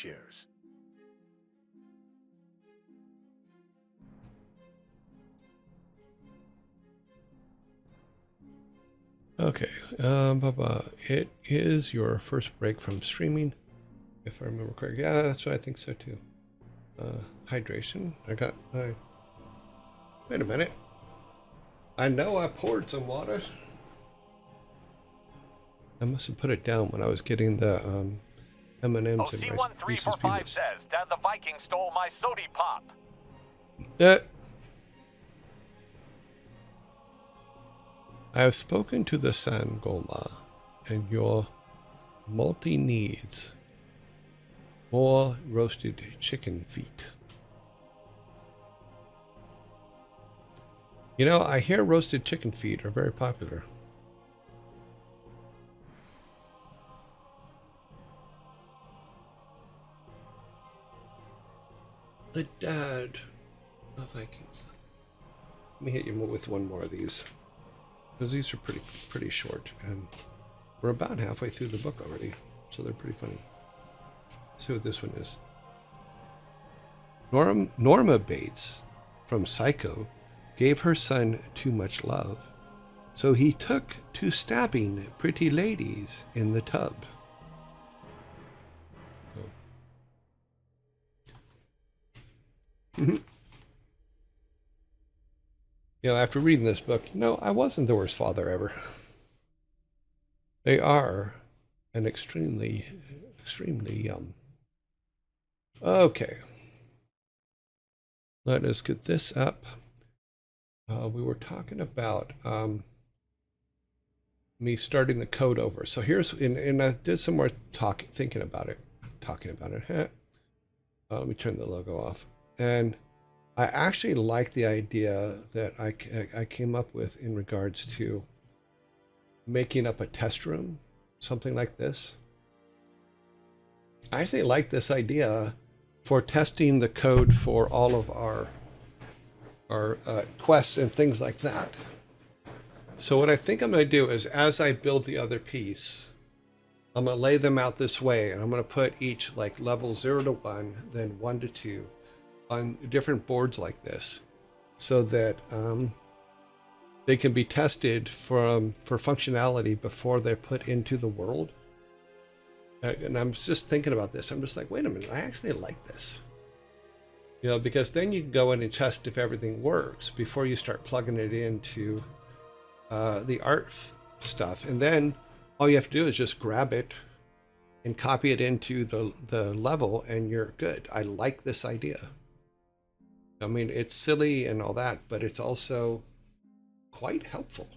Cheers. Okay, it is your first break from streaming, if I remember correctly. Yeah, that's what I think so too. Hydration. Wait a minute. I know I poured some water. I must have put it down when I was getting the M&Ms and Rice Reese's OC1345 Pieces. says that the Vikings stole my sody pop. Uh, I have spoken to the Sangoma, and your multi needs more roasted chicken feet. You know, I hear roasted chicken feet are very popular. The dad of Vikings. Let me hit you with one more of these, because these are pretty short, and we're about halfway through the book already, so they're pretty funny. Let's see what this one is. Norma Bates from Psycho gave her son too much love, so he took to stabbing pretty ladies in the tub. You know, after reading this book, I wasn't the worst father ever. They are an extremely Okay, let us get this up. We were talking about me starting the code over. So here's, and I did some more thinking about it. Let me turn the logo off. And I actually like the idea that I came up with in regards to making up a test room, something like this. I actually like this idea for testing the code for all of our quests and things like that. So what I think I'm going to do is, as I build the other piece, I'm going to lay them out this way, and I'm going to put each like level 0 to 1, then 1 to 2 on different boards like this, so that they can be tested for functionality before they're put into the world. And I'm just thinking about this. I'm just like, wait a minute, I actually like this. You know, because then you can go in and test if everything works before you start plugging it into the art stuff. And then all you have to do is just grab it and copy it into the level, and you're good. I like this idea. I mean, it's silly and all that, but it's also quite helpful.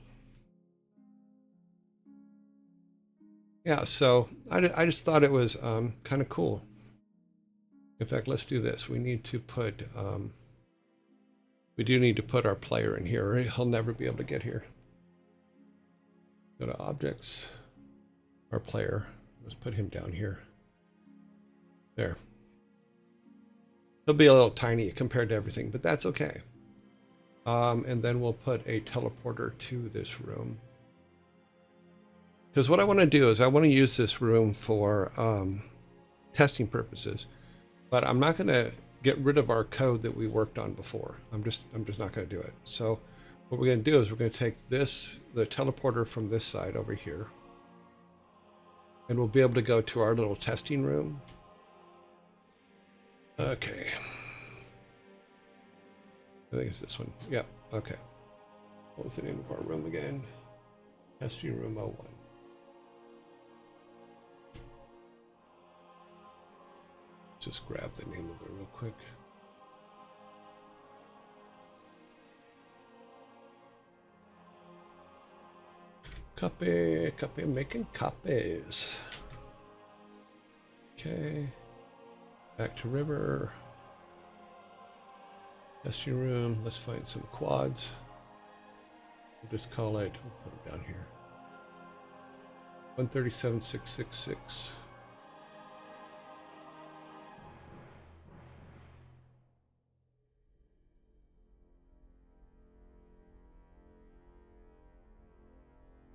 Yeah, so I just thought it was kind of cool. In fact, let's do this. We need to put, we do need to put our player in here, or he'll never be able to get here. Go to objects, our player. Let's put him down here. There. He'll be a little tiny compared to everything, but that's okay. And then we'll put a teleporter to this room. Because what I want to do is I want to use this room for testing purposes, but I'm not going to get rid of our code that we worked on before. I'm just not going to do it. So what we're going to do is we're going to take the teleporter from this side over here, and we'll be able to go to our little testing room. Okay. I think it's this one. Yep. Okay. What was the name of our room again? Testing room 01. Just grab the name of it real quick. Copy, making copies. Okay. Back to river. Testing room. Let's find some quads. We'll just call it, we'll put it down here. 137666.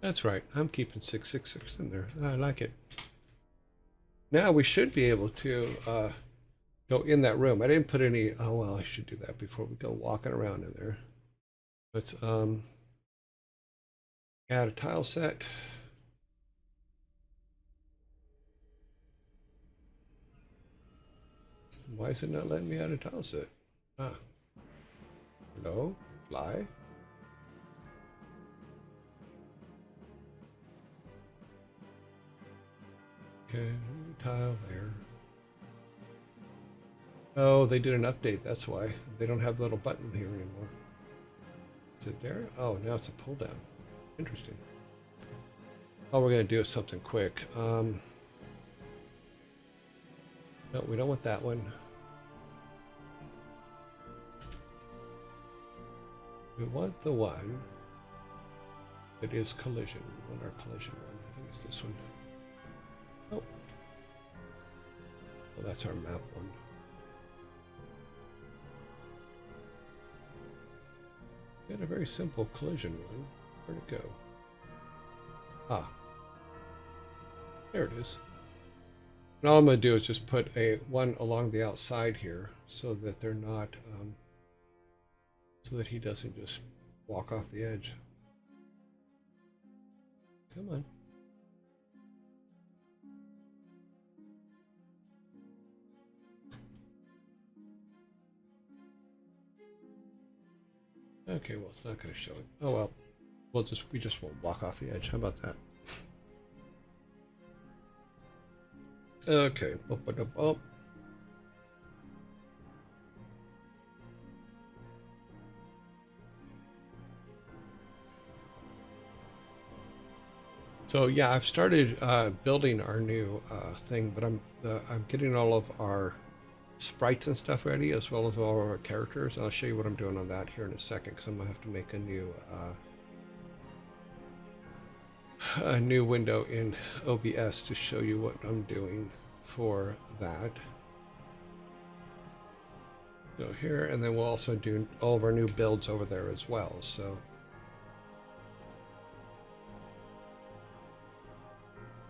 That's right. I'm keeping 666 in there. I like it. Now we should be able to go in that room. I didn't put any, oh well, I should do that before we go walking around in there. Let's add a tile set. Why is it not letting me add a tile set? Ah. Hello? Fly? Okay, tile there. Oh, they did an update, that's why. They don't have the little button here anymore. Is it there? Oh, now it's a pull down. Interesting. All we're going to do is something quick. No, we don't want that one. We want the one that is collision. We want our collision one. I think it's this one. Oh. Well, that's our map one. We had a very simple collision one. Where'd it go? Ah. There it is. And all I'm going to do is just put a one along the outside here so that they're not, so that he doesn't just walk off the edge. Come on. Okay, well, it's not going to show it. Oh well, we just won't walk off the edge. How about that? Okay. So yeah, I've started building our new thing, but I'm getting all of our sprites and stuff ready, as well as all of our characters. I'll show you what I'm doing on that here in a second, because I'm gonna have to make a new window in OBS to show you what I'm doing for that. So here, and then we'll also do all of our new builds over there as well. So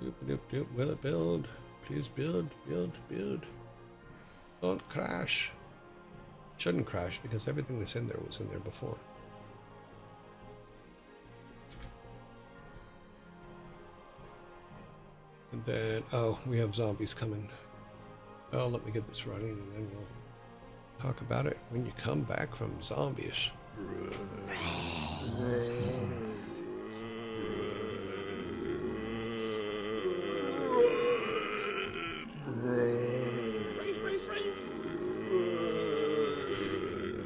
will it build? Please build. Don't crash. Shouldn't crash because everything that's in there was in there before. And then, oh, we have zombies coming. Oh, let me get this running and then we'll talk about it when you come back from zombies.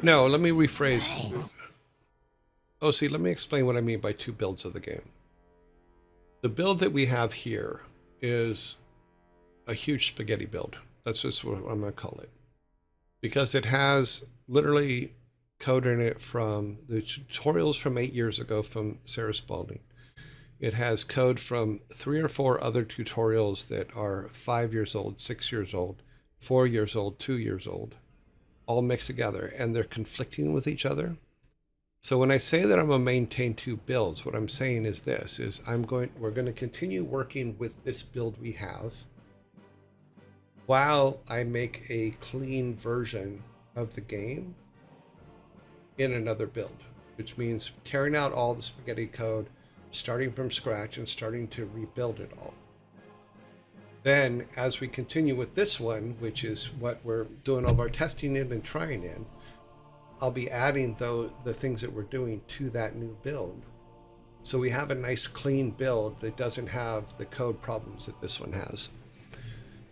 No, let me rephrase. Oh, see, let me explain what I mean by two builds of the game. The build that we have here is a huge spaghetti build. That's just what I'm going to call it. Because it has literally code in it from the tutorials from 8 years ago from Sarah Spalding. It has code from 3 or 4 other tutorials that are 5 years old, 6 years old, 4 years old, 2 years old, all mixed together, and they're conflicting with each other. So when I say that I'm going to maintain 2 builds, what I'm saying is this, is we're going to continue working with this build we have while I make a clean version of the game in another build, which means tearing out all the spaghetti code, starting from scratch and starting to rebuild it all. Then as we continue with this one, which is what we're doing all of our testing in and trying in, I'll be adding the things that we're doing to that new build. So we have a nice clean build that doesn't have the code problems that this one has.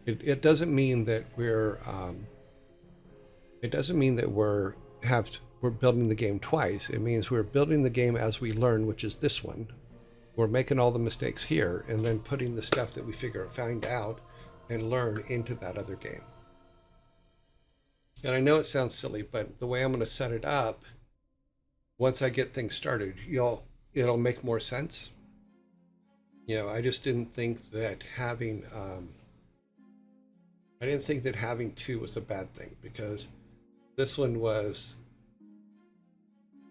It doesn't mean that we're building the game twice. It means we're building the game as we learn, which is this one. We're making all the mistakes here and then putting the stuff that we find out and learn into that other game. And I know it sounds silly, but the way I'm going to set it up, once I get things started, it'll make more sense. You know, I just didn't think that having 2 was a bad thing, because this one was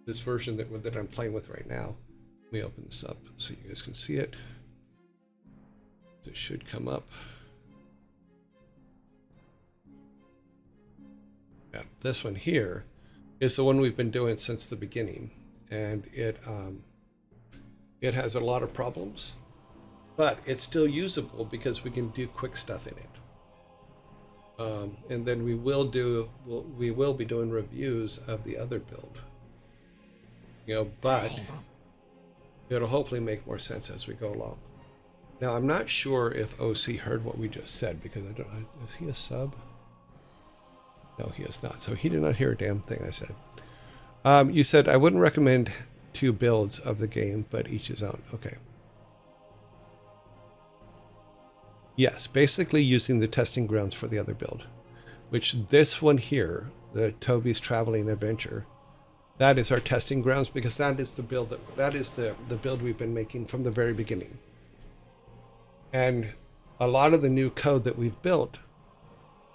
this version that I'm playing with right now. Let me open this up so you guys can see it. It should come up. Yeah, this one here is the one we've been doing since the beginning, and it has a lot of problems, but it's still usable because we can do quick stuff in it. And then we will be doing reviews of the other build, but it'll hopefully make more sense as we go along. Now, I'm not sure if OC heard what we just said, because is he a sub? No, he is not. So he did not hear a damn thing I said. You said I wouldn't recommend 2 builds of the game, but each his own. Okay. Yes, basically using the testing grounds for the other build, which this one here, the Toby's Traveling Adventure, that is our testing grounds, because that is the build that is the build we've been making from the very beginning. And a lot of the new code that we've built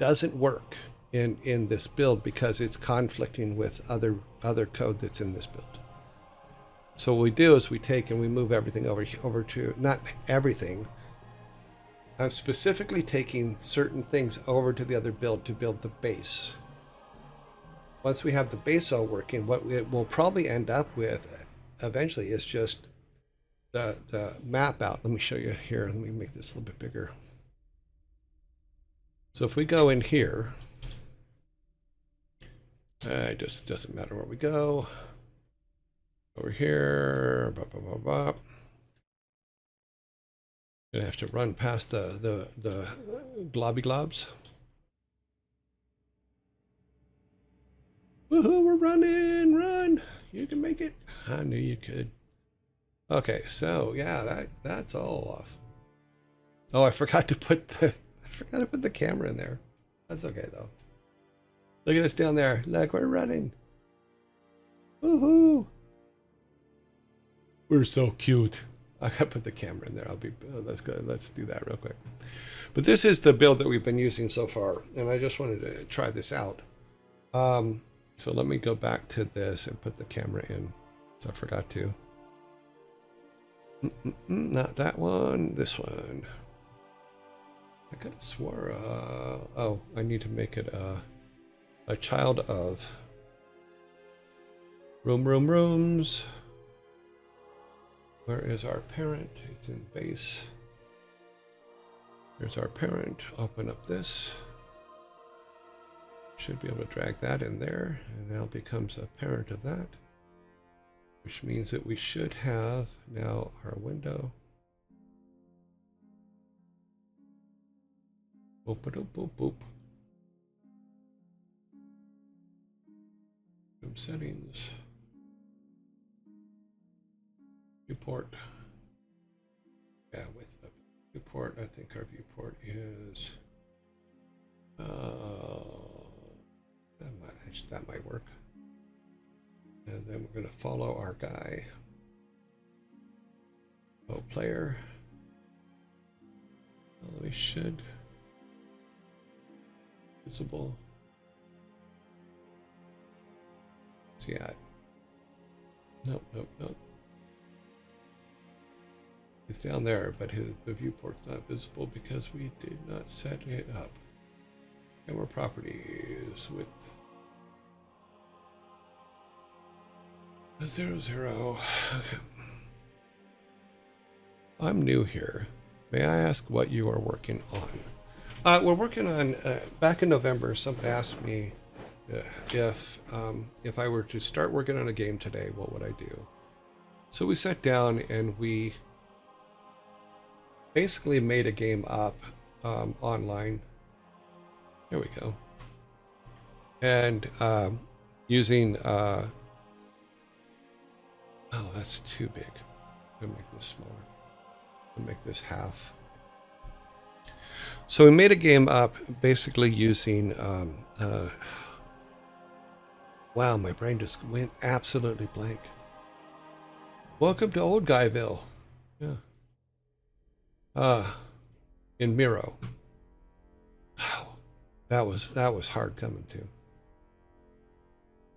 doesn't work in this build because it's conflicting with other code that's in this build. So what we do is we take and we move everything over to, not everything, I'm specifically taking certain things over to the other build to build the base. Once we have the base all working, what it will probably end up with eventually is just the map out. Let me show you here. Let me make this a little bit bigger. So if we go in here, it just doesn't matter where we go. Over here, blah, blah, blah, blah. Gonna have to run past the globby globs. Woohoo, we're running, run. You can make it. I knew you could. Okay, so yeah, that's all off. Oh, I forgot to put the camera in there. That's okay though. Look at us down there. Look, we're running. Woohoo. We're so cute. I gotta put the camera in there. Let's go. Let's do that real quick. But this is the build that we've been using so far, and I just wanted to try this out. So let me go back to this and put the camera in. So I forgot to. Not that one. This one. I could have swore. Oh, I need to make it a child of rooms. Where is our parent? It's in base. Here's our parent. Open up this. Should be able to drag that in there, and now becomes a parent of that, which means that we should have now our window. Boop, boop, boop, boop. Room settings. Viewport. Yeah, with the viewport, I think our viewport is. That might work. And then we're going to follow our guy. Oh, player. Well, we should. Visible. See that? Nope. He's down there, but the viewport's not visible because we did not set it up. Camera properties with 00. Okay. I'm new here. May I ask what you are working on? We're working on, back in November, somebody asked me if I were to start working on a game today, what would I do? So we sat down and we basically made a game up online. There we go. And using, oh, that's too big. I'm gonna make this smaller. I'll make this half. So we made a game up basically using, wow, my brain just went absolutely blank. Welcome to Old Guyville. Yeah. In Miro. Wow. That was hard coming to.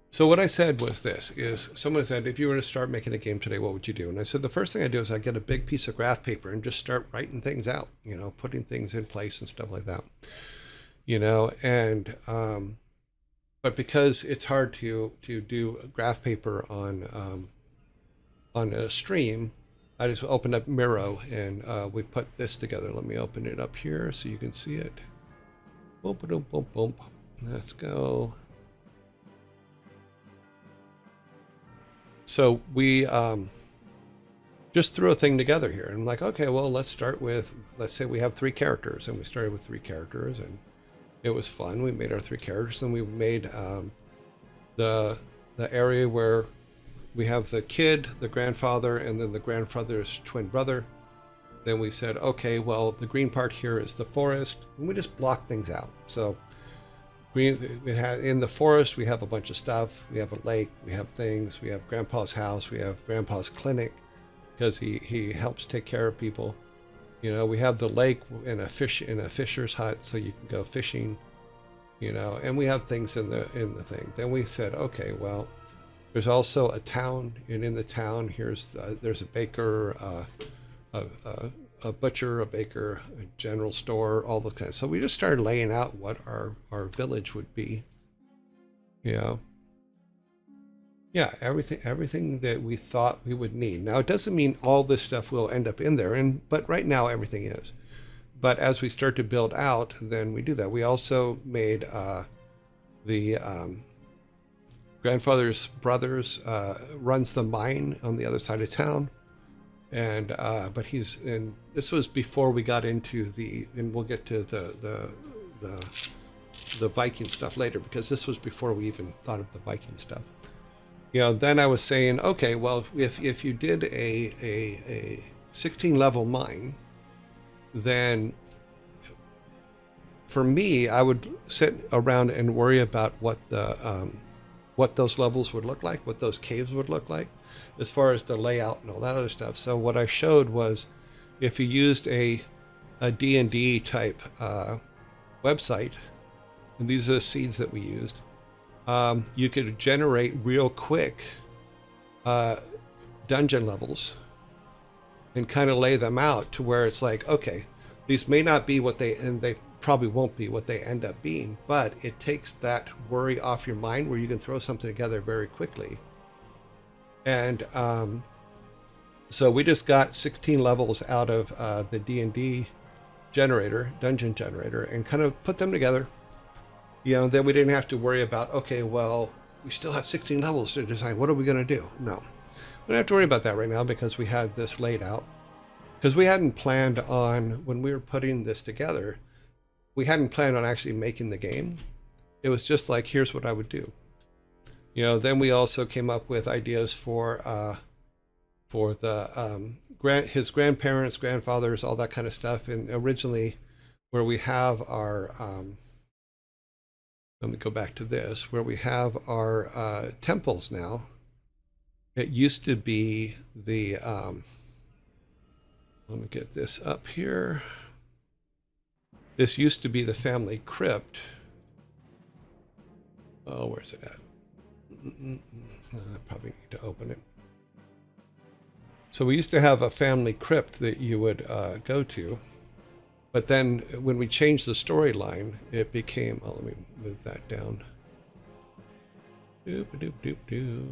So what I said was this, is someone said, if you were to start making a game today, what would you do? And I said, the first thing I do is I get a big piece of graph paper and just start writing things out, putting things in place and stuff like that, and, but because it's hard to do graph paper on a stream, I just opened up Miro and we put this together. Let me open it up here so you can see it. Boom, boom, boom, boom. Let's go. So we just threw a thing together here. And I'm like, okay, well, let's start with, let's say we have 3 characters, and we started with 3 characters, and it was fun. We made our 3 characters, and we made the area where we have the kid, the grandfather, and then the grandfather's twin brother. Then we said, okay, well, the green part here is the forest, and we just block things out. So in the forest, we have a bunch of stuff. We have a lake, we have things, we have grandpa's house, we have grandpa's clinic, because he helps take care of people. You know, we have the lake and a fisher's hut, so you can go fishing. You know, and we have things in the thing. Then we said, okay, well, there's also a town, and in the town, there's a baker, a butcher, a baker, a general store, all the kinds. So we just started laying out what our village would be. You know, yeah, everything that we thought we would need. Now, it doesn't mean all this stuff will end up in there, but right now everything is. But as we start to build out, then we do that. We also made the grandfather's brothers runs the mine on the other side of town, and but this was before we got into and we'll get to the Viking stuff later, because this was before we even thought of the Viking stuff. You know, then I was saying, okay, well, if you did a 16 level mine, then for me, I would sit around and worry about what those levels would look like, what those caves would look like, as far as the layout and all that other stuff. So what I showed was, if you used a D&D type website, and these are the seeds that we used, you could generate real quick dungeon levels and kind of lay them out to where it's like, okay, these may not be and they probably won't be what they end up being, but it takes that worry off your mind where you can throw something together very quickly. And so we just got 16 levels out of the D&D dungeon generator, and kind of put them together. You know, then we didn't have to worry about, okay, well, we still have 16 levels to design. What are we going to do? No. We don't have to worry about that right now, because we had this laid out. Because we hadn't planned on, when we were putting this together, we hadn't planned on actually making the game. It was just like, here's what I would do. You know, then we also came up with ideas for his grandparents, grandfathers, all that kind of stuff. And originally, where we have our... let me go back to this, where we have our temples now. It used to be the, let me get this up here. This used to be the family crypt. Oh, where's it at? I probably need to open it. So we used to have a family crypt that you would go to. But then when we changed the storyline, it became, oh, let me move that down. Doop, doop, doop, doop.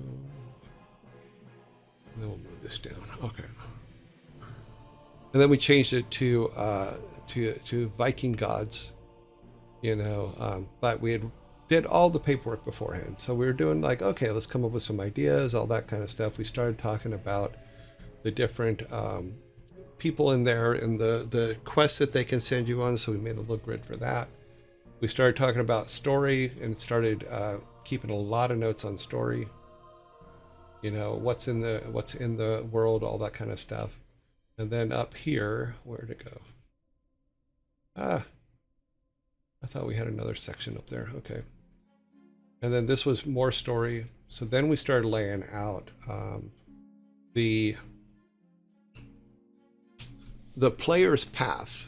And then we'll move this down. Okay. And then we changed it to Viking gods, you know, but we did all the paperwork beforehand. So we were doing like, okay, let's come up with some ideas, all that kind of stuff. We started talking about the different people in there and the quests that they can send you on, so we made a little grid for that. We started talking about story and started keeping a lot of notes on story, you know, what's in the world, all that kind of stuff. And then up here, where'd it go? I thought we had another section up there. Okay. And then this was more story. So then we started laying out the player's path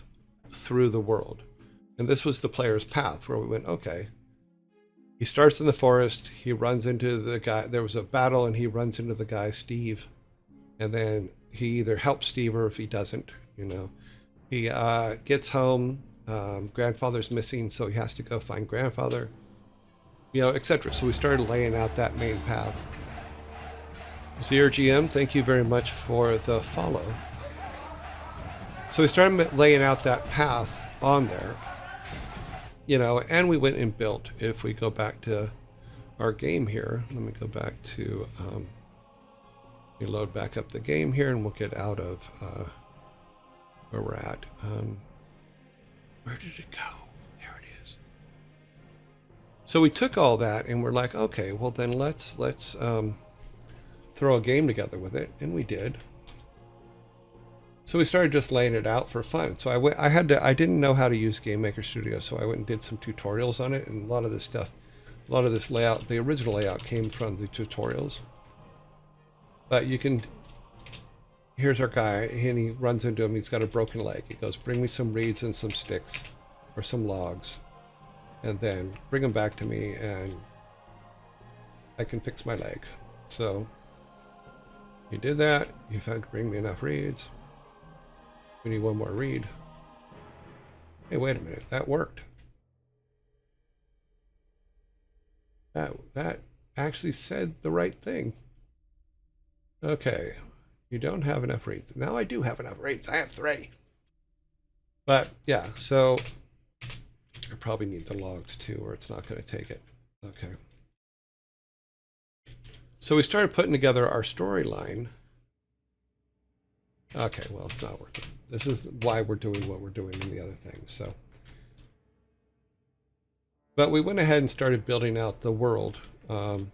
through the world. And this was the player's path where we went, okay, he starts in the forest, he runs into the guy, there was a battle and he runs into the guy, Steve. And then he either helps Steve, or if he doesn't, you know, he gets home, grandfather's missing, so he has to go find grandfather. etc. So we started laying out that main path. ZRGM, thank you very much for the follow. So we started laying out that path on there, and we went and built. If we go back to our game here, let me go back to, we load back up the game here, and we'll get out of where we're at. Where did it go? There it is. So we took all that, and we're like, okay, well then let's throw a game together with it, and we did. So we started just laying it out for fun. So I didn't know how to use Game Maker Studio, so I went and did some tutorials on it, and a lot of this layout, the original layout came from the tutorials. But here's our guy, and he runs into him, he's got a broken leg. He goes, bring me some reeds and some sticks, or some logs, and then bring them back to me, and I can fix my leg. So he did that. He had to bring me enough reeds. We need one more reed. Hey, wait a minute. That worked. That actually said the right thing. Okay. You don't have enough reeds. Now I do have enough reeds. I have 3. But yeah, so I probably need the logs too, or it's not going to take it. Okay. So we started putting together our storyline. Okay, well, it's not working. This is why we're doing what we're doing in the other things. So, but we went ahead and started building out the world. And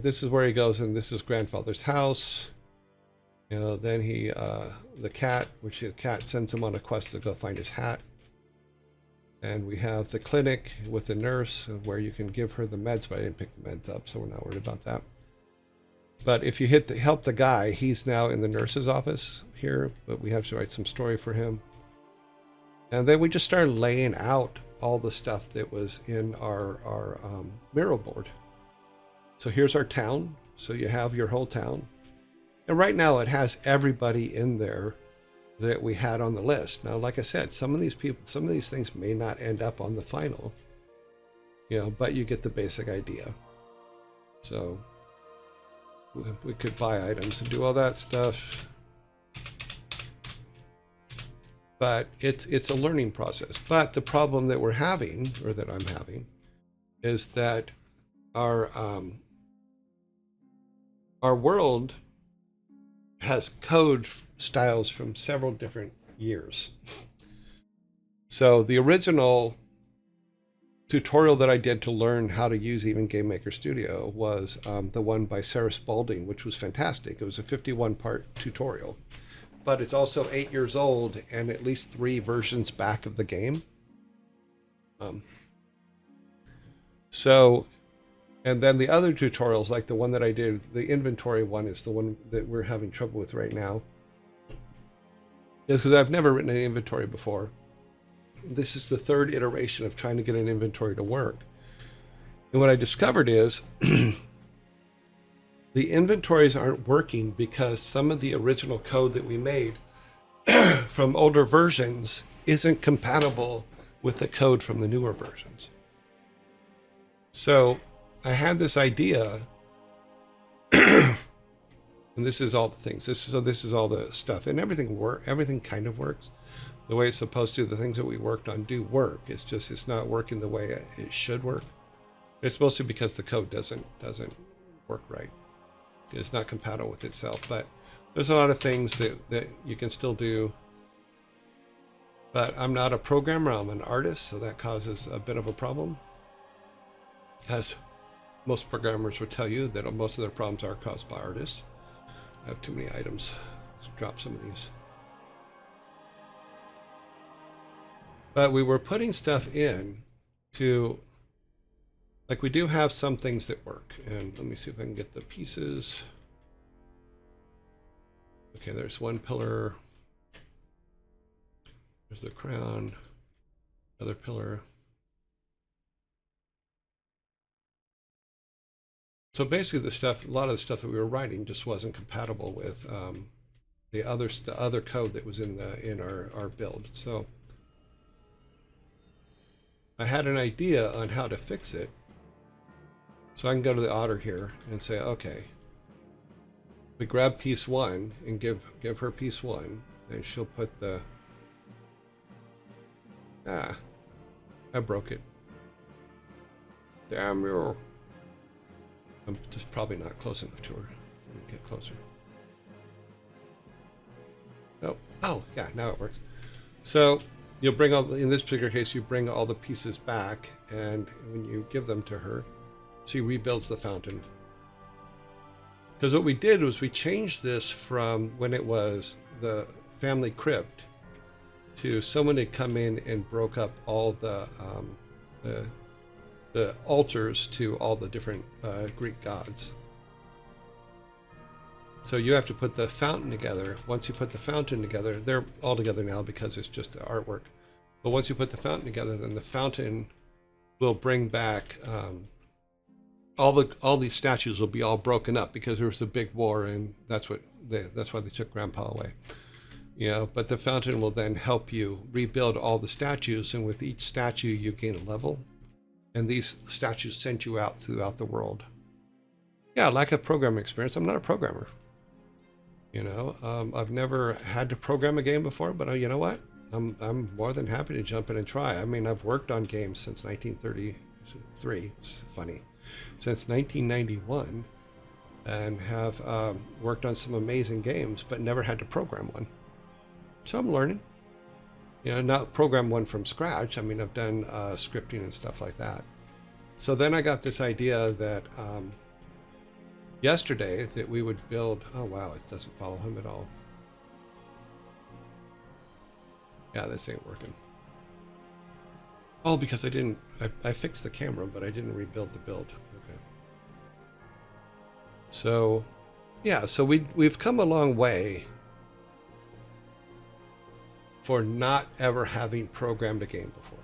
this is where he goes, and this is grandfather's house. Then the cat, which the cat sends him on a quest to go find his hat. And we have the clinic with the nurse where you can give her the meds, but I didn't pick the meds up, so we're not worried about that. But if you help the guy, he's now in the nurse's office here, but we have to write some story for him. And then we just started laying out all the stuff that was in our Miro board. So here's our town. So you have your whole town. And right now it has everybody in there that we had on the list. Now, like I said, some of these things may not end up on the final, but you get the basic idea. So we could buy items and do all that stuff. But it's a learning process. But the problem that we're having, or that I'm having, is that our world has code styles from several different years. So the original tutorial that I did to learn how to use even Game Maker Studio was the one by Sarah Spalding, which was fantastic. It was a 51-part tutorial, but it's also 8 years old and at least 3 versions back of the game. And then the other tutorials, like the one that I did, the inventory one is the one that we're having trouble with right now. Is because I've never written an inventory before. This is the 3rd iteration of trying to get an inventory to work. And what I discovered is the inventories aren't working because some of the original code that we made from older versions isn't compatible with the code from the newer versions. So I had this idea, and this is all the things. This is all the stuff, and everything kind of works the way it's supposed to. The things that we worked on do work. It's not working the way it should work. It's supposed to, because the code doesn't work right. It's not compatible with itself. But there's a lot of things that you can still do. But I'm not a programmer. I'm an artist, so that causes a bit of a problem. As most programmers would tell you, that most of their problems are caused by artists. I have too many items. Let's drop some of these. But we were putting stuff in to, like, we do have some things that work. And let me see if I can get the pieces. Okay, there's one pillar. There's the crown. Another pillar. So basically, a lot of the stuff that we were writing just wasn't compatible with the other code that was in our build. So I had an idea on how to fix it. So I can go to the otter here and say, okay, we grab piece 1 and give her piece 1, and she'll put the... I broke it. Damn you. I'm just probably not close enough to her. Let me get closer. Oh, yeah, now it works. So you'll bring all, in this particular case, you bring all the pieces back, and when you give them to her, she rebuilds the fountain. Because what we did was we changed this from when it was the family crypt to someone had come in and broke up all the altars to all the different Greek gods. So you have to put the fountain together. Once you put the fountain together, they're all together now because it's just artwork. But once you put the fountain together, then the fountain will bring back all these statues will be all broken up because there was a big war, and that's why they took Grandpa away. You know, but the fountain will then help you rebuild all the statues, and with each statue you gain a level, and these statues send you out throughout the world. Yeah, lack of programming experience. I'm not a programmer. You know, I've never had to program a game before, but you know what? I'm more than happy to jump in and try. I mean, I've worked on games since 1933. It's funny, since 1991, and have worked on some amazing games, but never had to program one. So I'm learning. You know, not program one from scratch. I mean, I've done scripting and stuff like that. So then I got this idea that yesterday that we would build... Oh, wow, it doesn't follow him at all. Yeah, this ain't working. Oh, because I fixed the camera, but I didn't rebuild the build. Okay. So, yeah, so we've come a long way for not ever having programmed a game before,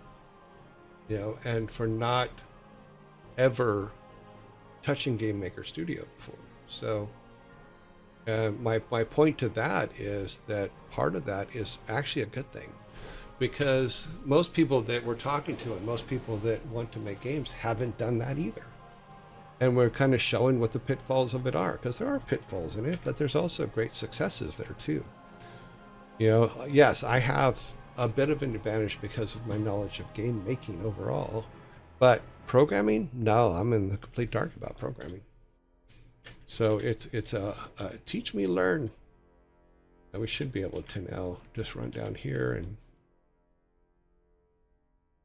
you know, and for not ever touching Game Maker Studio before. So my point to that is that part of that is actually a good thing, because most people that we're talking to and most people that want to make games haven't done that either. And we're kind of showing what the pitfalls of it are, because there are pitfalls in it, but there's also great successes there too. You know, yes, I have a bit of an advantage because of my knowledge of game making overall, but programming, no, I'm in the complete dark about programming. So it's a teach me, learn. And we should be able to now just run down here and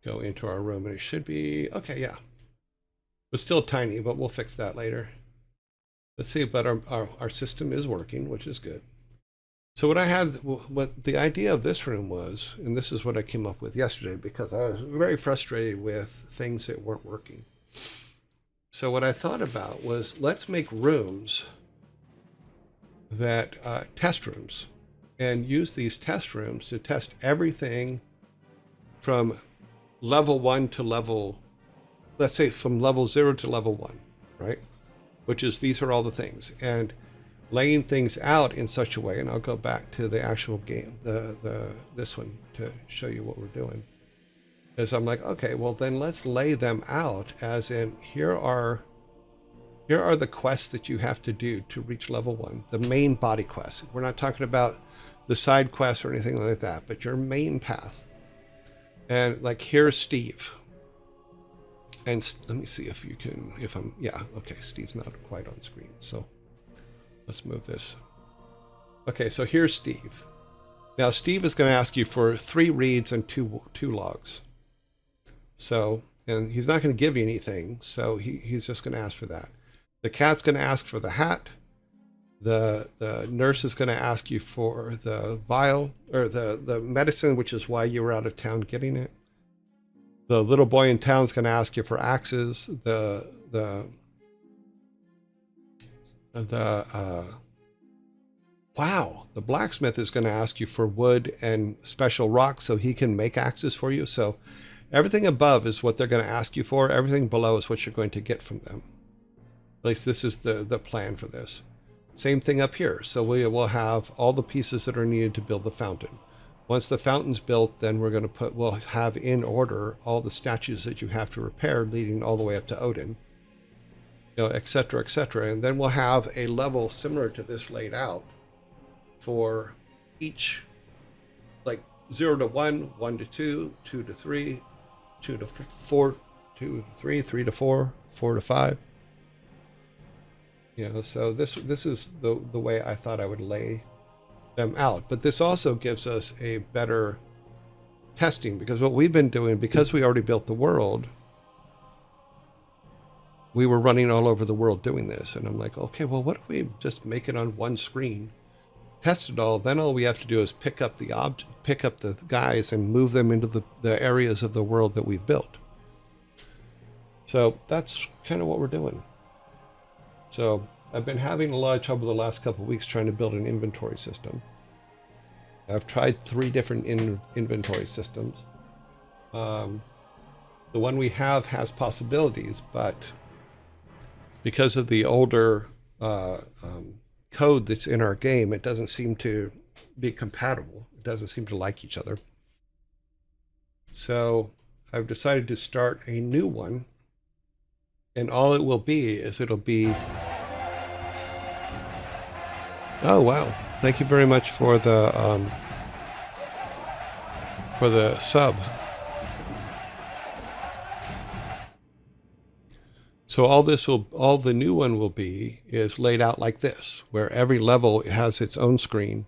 go into our room, and it should be okay. Yeah, it's still tiny, but we'll fix that later. Let's see, but our system is working, which is good. So what the idea of this room was, and this is what I came up with yesterday because I was very frustrated with things that weren't working. So what I thought about was, let's make rooms that test rooms, and use these test rooms to test everything from level 1 to level, let's say from level 0 to level 1, right? Which is, these are all the things. And laying things out in such a way, and I'll go back to the actual game, this one, to show you what we're doing. Is I'm like, okay, well then let's lay them out as in, here are the quests that you have to do to reach level 1, the main body quests. We're not talking about the side quests or anything like that, but your main path. And like, here's Steve. And let me see if you can, yeah, okay, Steve's not quite on screen, so let's move this. Okay, so here's Steve. Now Steve is going to ask you for 3 reads and 2 logs. So, and he's not going to give you anything, so he's just going to ask for that. The cat's going to ask for the hat. The nurse is going to ask you for the vial, or the medicine, which is why you were out of town getting it. The little boy in town is going to ask you for axes. Wow, the blacksmith is going to ask you for wood and special rocks so he can make axes for you. So everything above is what they're going to ask you for. Everything below is what you're going to get from them. At least this is the plan for this. Same thing up here. So we will have all the pieces that are needed to build the fountain. Once the fountain's built, then we'll have in order all the statues that you have to repair leading all the way up to Odin, et cetera, et cetera. And then we'll have a level similar to this laid out for each, like 0 to 1, 1 to 2, 2 to 3, 2 to 4, 2 to 3, 3 to 4, 4 to 5. So this is the way I thought I would lay them out. But this also gives us a better testing, because what we've been doing, because we already built the world, we were running all over the world doing this. And I'm like, okay, well, what if we just make it on one screen, test it all, then all we have to do is pick up the guys and move them into the areas of the world that we've built. So that's kind of what we're doing. So I've been having a lot of trouble the last couple of weeks trying to build an inventory system. I've tried 3 different inventory systems. The one we have has possibilities, but because of the older code that's in our game, it doesn't seem to be compatible. It doesn't seem to like each other. So I've decided to start a new one, and all it will be is it'll be... Oh, wow. Thank you very much for the sub. So all the new one will be is laid out like this, where every level has its own screen,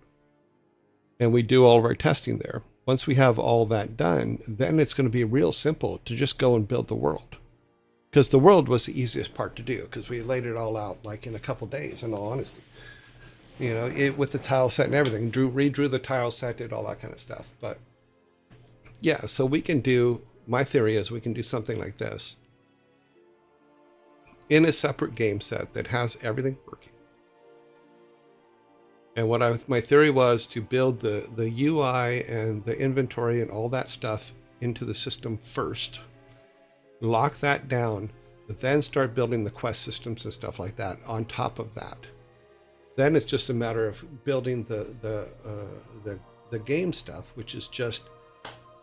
and we do all of our testing there. Once we have all that done, then it's going to be real simple to just go and build the world. Because the world was the easiest part to do, because we laid it all out like in a couple days, in all honesty. With the tile set and everything, redrew the tile set, did all that kind of stuff. But yeah, so my theory is we can do something like this in a separate game set that has everything working. And my theory was to build the UI and the inventory and all that stuff into the system first, lock that down, then start building the quest systems and stuff like that on top of that. Then it's just a matter of building the game stuff, which is just,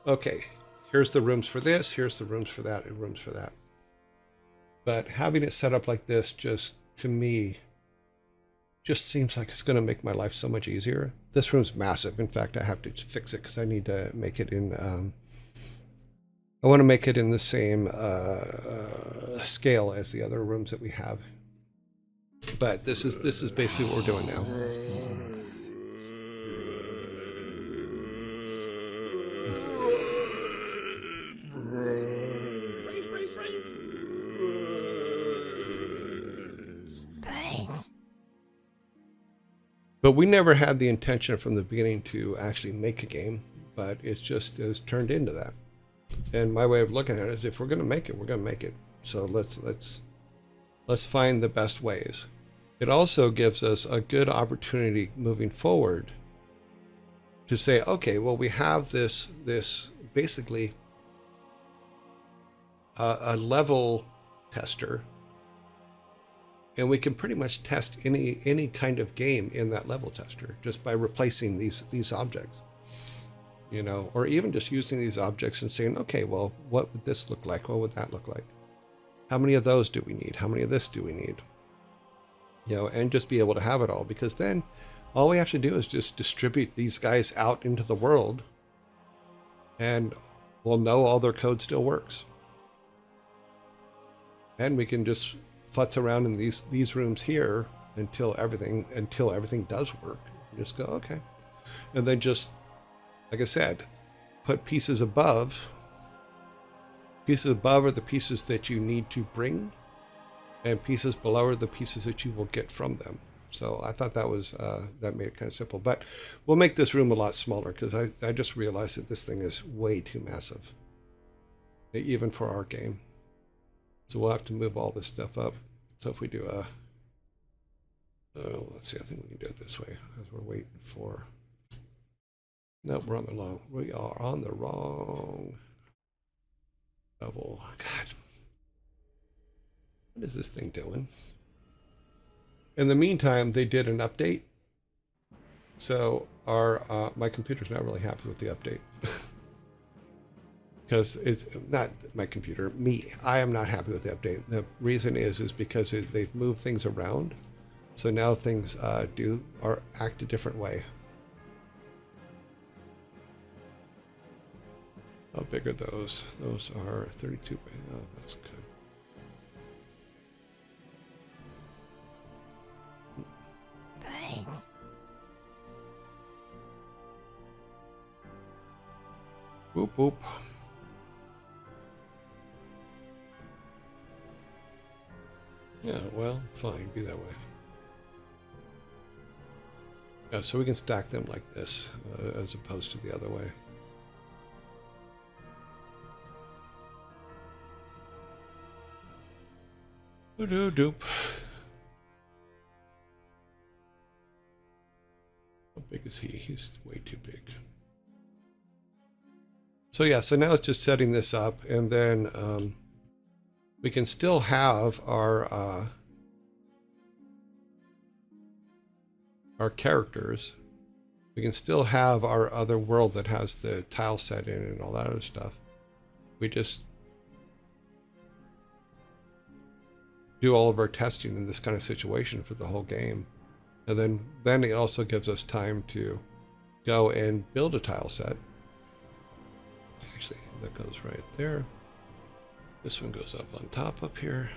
okay, here's the rooms for this, here's the rooms for that, and rooms for that. But having it set up like this, just to me, just seems like it's going to make my life so much easier. This room's massive. In fact, I have to fix it because I need to make it in. I want to make it in the same scale as the other rooms that we have. But this is basically what we're doing now. But we never had the intention from the beginning to actually make a game, but it's just has turned into that. And my way of looking at it is, if we're going to make it, we're going to make it. So let's find the best ways. It also gives us a good opportunity moving forward to say, okay, well, we have this basically a level tester, and we can pretty much test any kind of game in that level tester just by replacing these objects, or even just using these objects and saying, okay, well, what would this look like? What would that look like? How many of those do we need? How many of this do we need? And just be able to have it all, because then all we have to do is just distribute these guys out into the world, and we'll know all their code still works. And we can just futz around in these rooms here until everything does work. Just go, okay. And then just, like I said, put pieces above. Pieces above are the pieces that you need to bring, and pieces below are the pieces that you will get from them. So I thought that made it kind of simple. But we'll make this room a lot smaller, because I just realized that this thing is way too massive, even for our game. So we'll have to move all this stuff up. So if we do let's see, I think we can do it this way, as we're waiting for. No, we are on the wrong level. God, what is this thing doing? In the meantime, they did an update, So our my computer's not really happy with the update. Because it's not my computer, me. I am not happy with the update. The reason is because they've moved things around, so now things act a different way. How big are those? Those are 32. Oh, that's good. Brains. Boop boop. Yeah, well, fine, be that way. Yeah, so we can stack them like this, as opposed to the other way. Doop. How big is he? He's way too big. So yeah, so now it's just setting this up, and then we can still have our characters. We can still have our other world that has the tile set in and all that other stuff. We just do all of our testing in this kind of situation for the whole game. And then it also gives us time to go and build a tile set. Actually, that goes right there. This one goes up on top up here.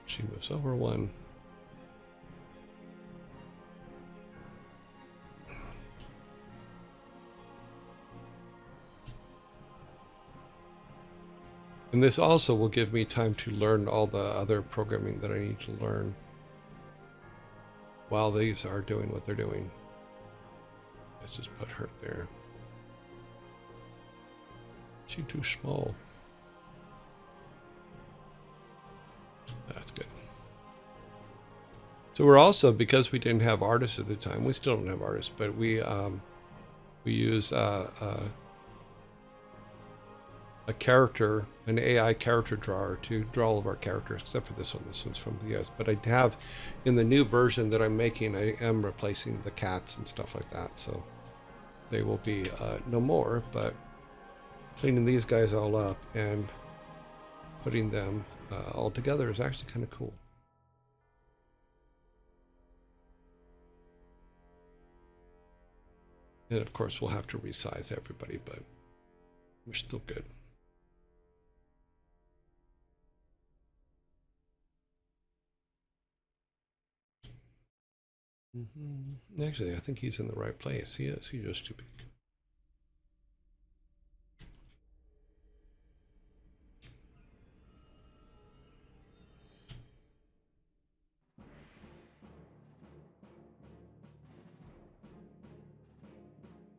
She moves over one. And this also will give me time to learn all the other programming that I need to learn while these are doing what they're doing. Let's just put her there. She's too small. That's good. So we're also, because we didn't have artists at the time, we still don't have artists, but we use a character, an AI character drawer to draw all of our characters, except for this one. This one's from the US. But I have, in the new version that I'm making, I am replacing the cats and stuff like that. So they will be no more, but cleaning these guys all up and putting them all together is actually kind of cool. And of course, we'll have to resize everybody, but we're still good. Actually, I think he's in the right place. He is. He's just too big.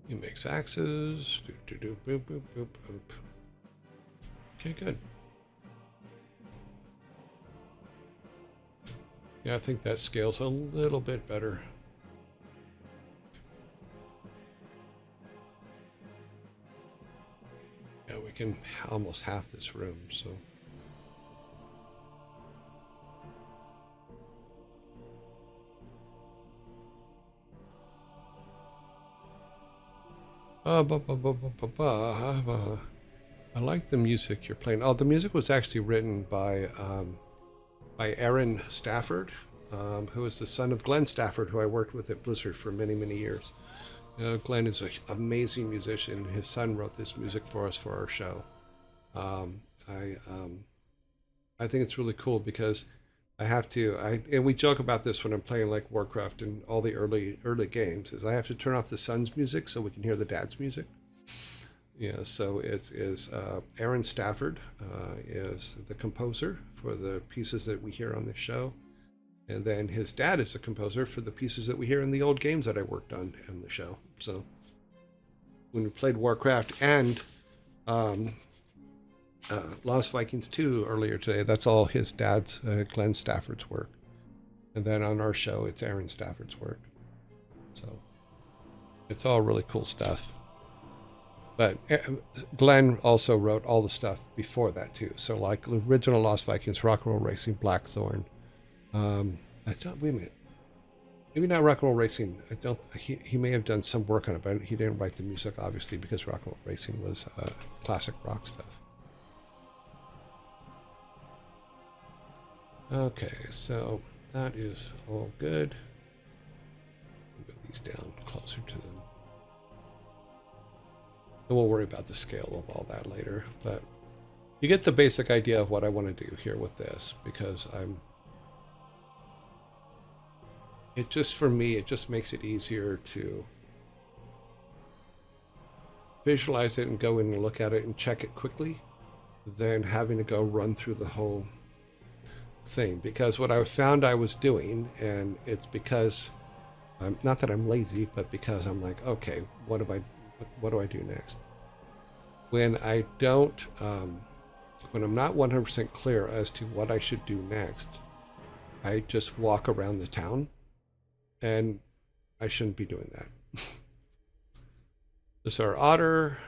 He makes axes. Boop, boop, boop, boop. Okay, good. Yeah, I think that scales a little bit better. Yeah, we can almost half this room, so. I like the music you're playing. Oh, the music was actually written by Aaron Stafford, who is the son of Glenn Stafford, who I worked with at Blizzard for many, many years. Glenn is an amazing musician. His son wrote this music for us for our show. I think it's really cool because and we joke about this when I'm playing like Warcraft and all the early games, is I have to turn off the son's music so we can hear the dad's music. Yeah, so it is Aaron Stafford is the composer for the pieces that we hear on this show. And then his dad is the composer for the pieces that we hear in the old games that I worked on in the show. So when we played Warcraft and Lost Vikings 2 earlier today, that's all his dad's, Glenn Stafford's work. And then on our show, it's Aaron Stafford's work. So it's all really cool stuff. But Glenn also wrote all the stuff before that too. So like the original Lost Vikings, Rock and Roll Racing, Blackthorn. I thought, wait a minute, maybe not Rock and Roll Racing. I don't. He may have done some work on it, but he didn't write the music, obviously, because Rock and Roll Racing was classic rock stuff. Okay, so that is all good. Move these down closer to them. And we'll worry about the scale of all that later. But you get the basic idea of what I want to do here with this, because it just, for me, it just makes it easier to visualize it and go in and look at it and check it quickly than having to go run through the whole thing. Because what I found I was doing, and it's because not that I'm lazy, but because I'm like, okay, what do I do next? When I don't, when I'm not 100% clear as to what I should do next, I just walk around the town, and I shouldn't be doing that. This is our otter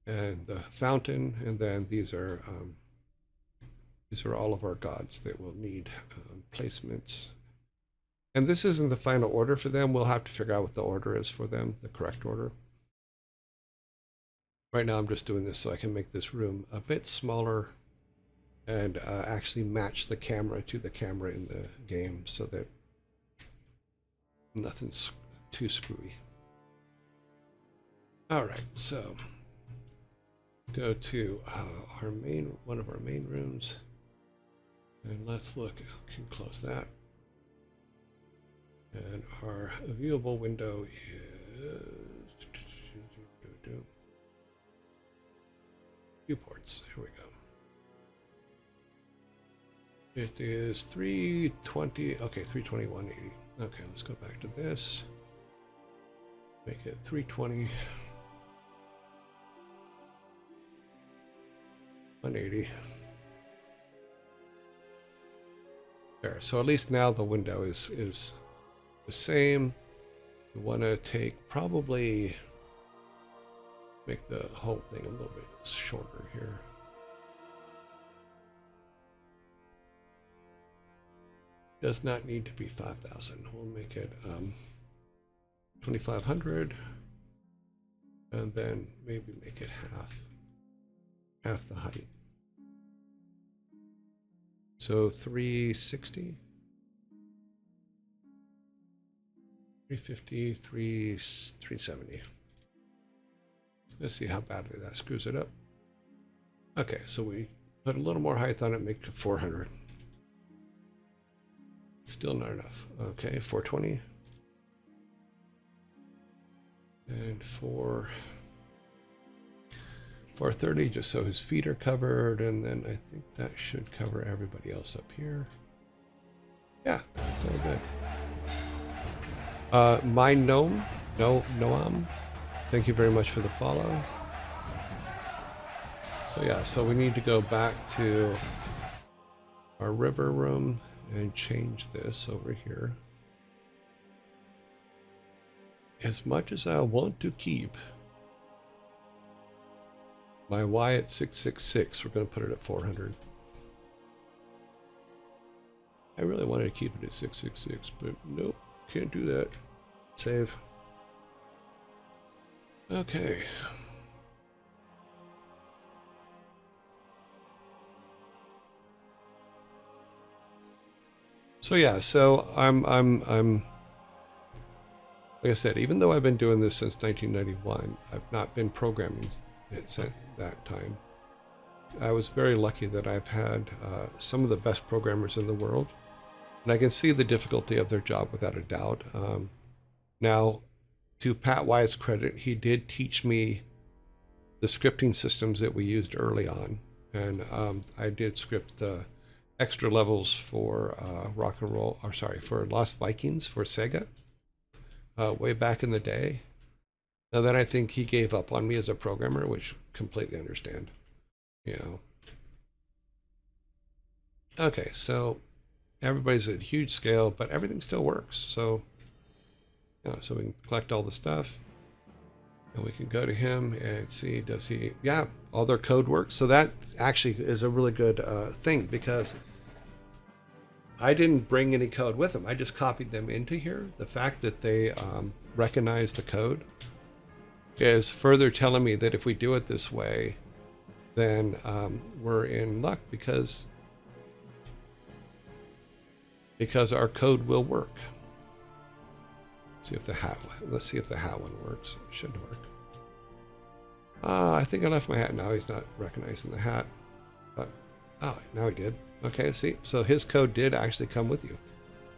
and the fountain, and then these are all of our gods that will need placements. And this isn't the final order for them. We'll have to figure out what the order is for them, the correct order. Right now I'm just doing this so I can make this room a bit smaller and actually match the camera to the camera in the game so that nothing's too screwy. All right, so go to one of our main rooms, and let's look. I can close that. And our viewable window is viewports. Here we go. It is 320. Okay, 320, 180. Okay, let's go back to this. Make it 320. 180. There. So at least now the window is the same. We want to probably make the whole thing a little bit shorter here. Does not need to be 5,000. We'll make it 2,500, and then maybe make it half the height. So 360, 350, 370. Let's see how badly that screws it up. Okay, so we put a little more height on it, make it 400. Still not enough. Okay, 420. And 430, just so his feet are covered, and then I think that should cover everybody else up here. Yeah, it's all good. My Noam, thank you very much for the follow. So yeah, so we need to go back to our river room and change this over here. As much as I want to keep my Y at 666, we're going to put it at 400. I really wanted to keep it at 666, but nope, can't do that. Save. Okay. So yeah, so I'm like I said, even though I've been doing this since 1991, I've not been programming it since that time. I was very lucky that I've had some of the best programmers in the world, and I can see the difficulty of their job without a doubt. Now, to Pat Wyatt's credit, he did teach me the scripting systems that we used early on, and I did script the extra levels for for Lost Vikings for Sega way back in the day. Now then I think he gave up on me as a programmer, which completely understand, you know. Okay, so everybody's at huge scale, but everything still works. So, so we can collect all the stuff. And we can go to him and see, does he, yeah, all their code works. So that actually is a really good thing, because I didn't bring any code with them. I just copied them into here. The fact that they recognize the code is further telling me that if we do it this way, then we're in luck, because our code will work. See if the how. Let's see if the how one works. It should work. I think I left my hat. Now he's not recognizing the hat. But oh, now he did. Okay, see, so his code did actually come with you.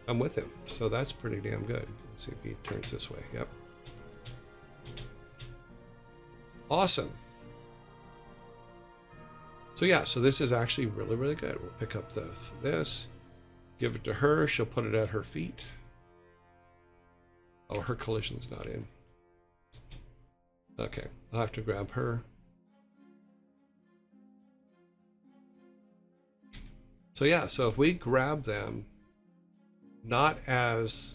Come with him. So that's pretty damn good. Let's see if he turns this way. Yep. Awesome. So yeah, so this is actually really, really good. We'll pick up this, give it to her. She'll put it at her feet. Oh, her collision's not in. Okay, I'll have to grab her. So yeah, so if we grab them, not as...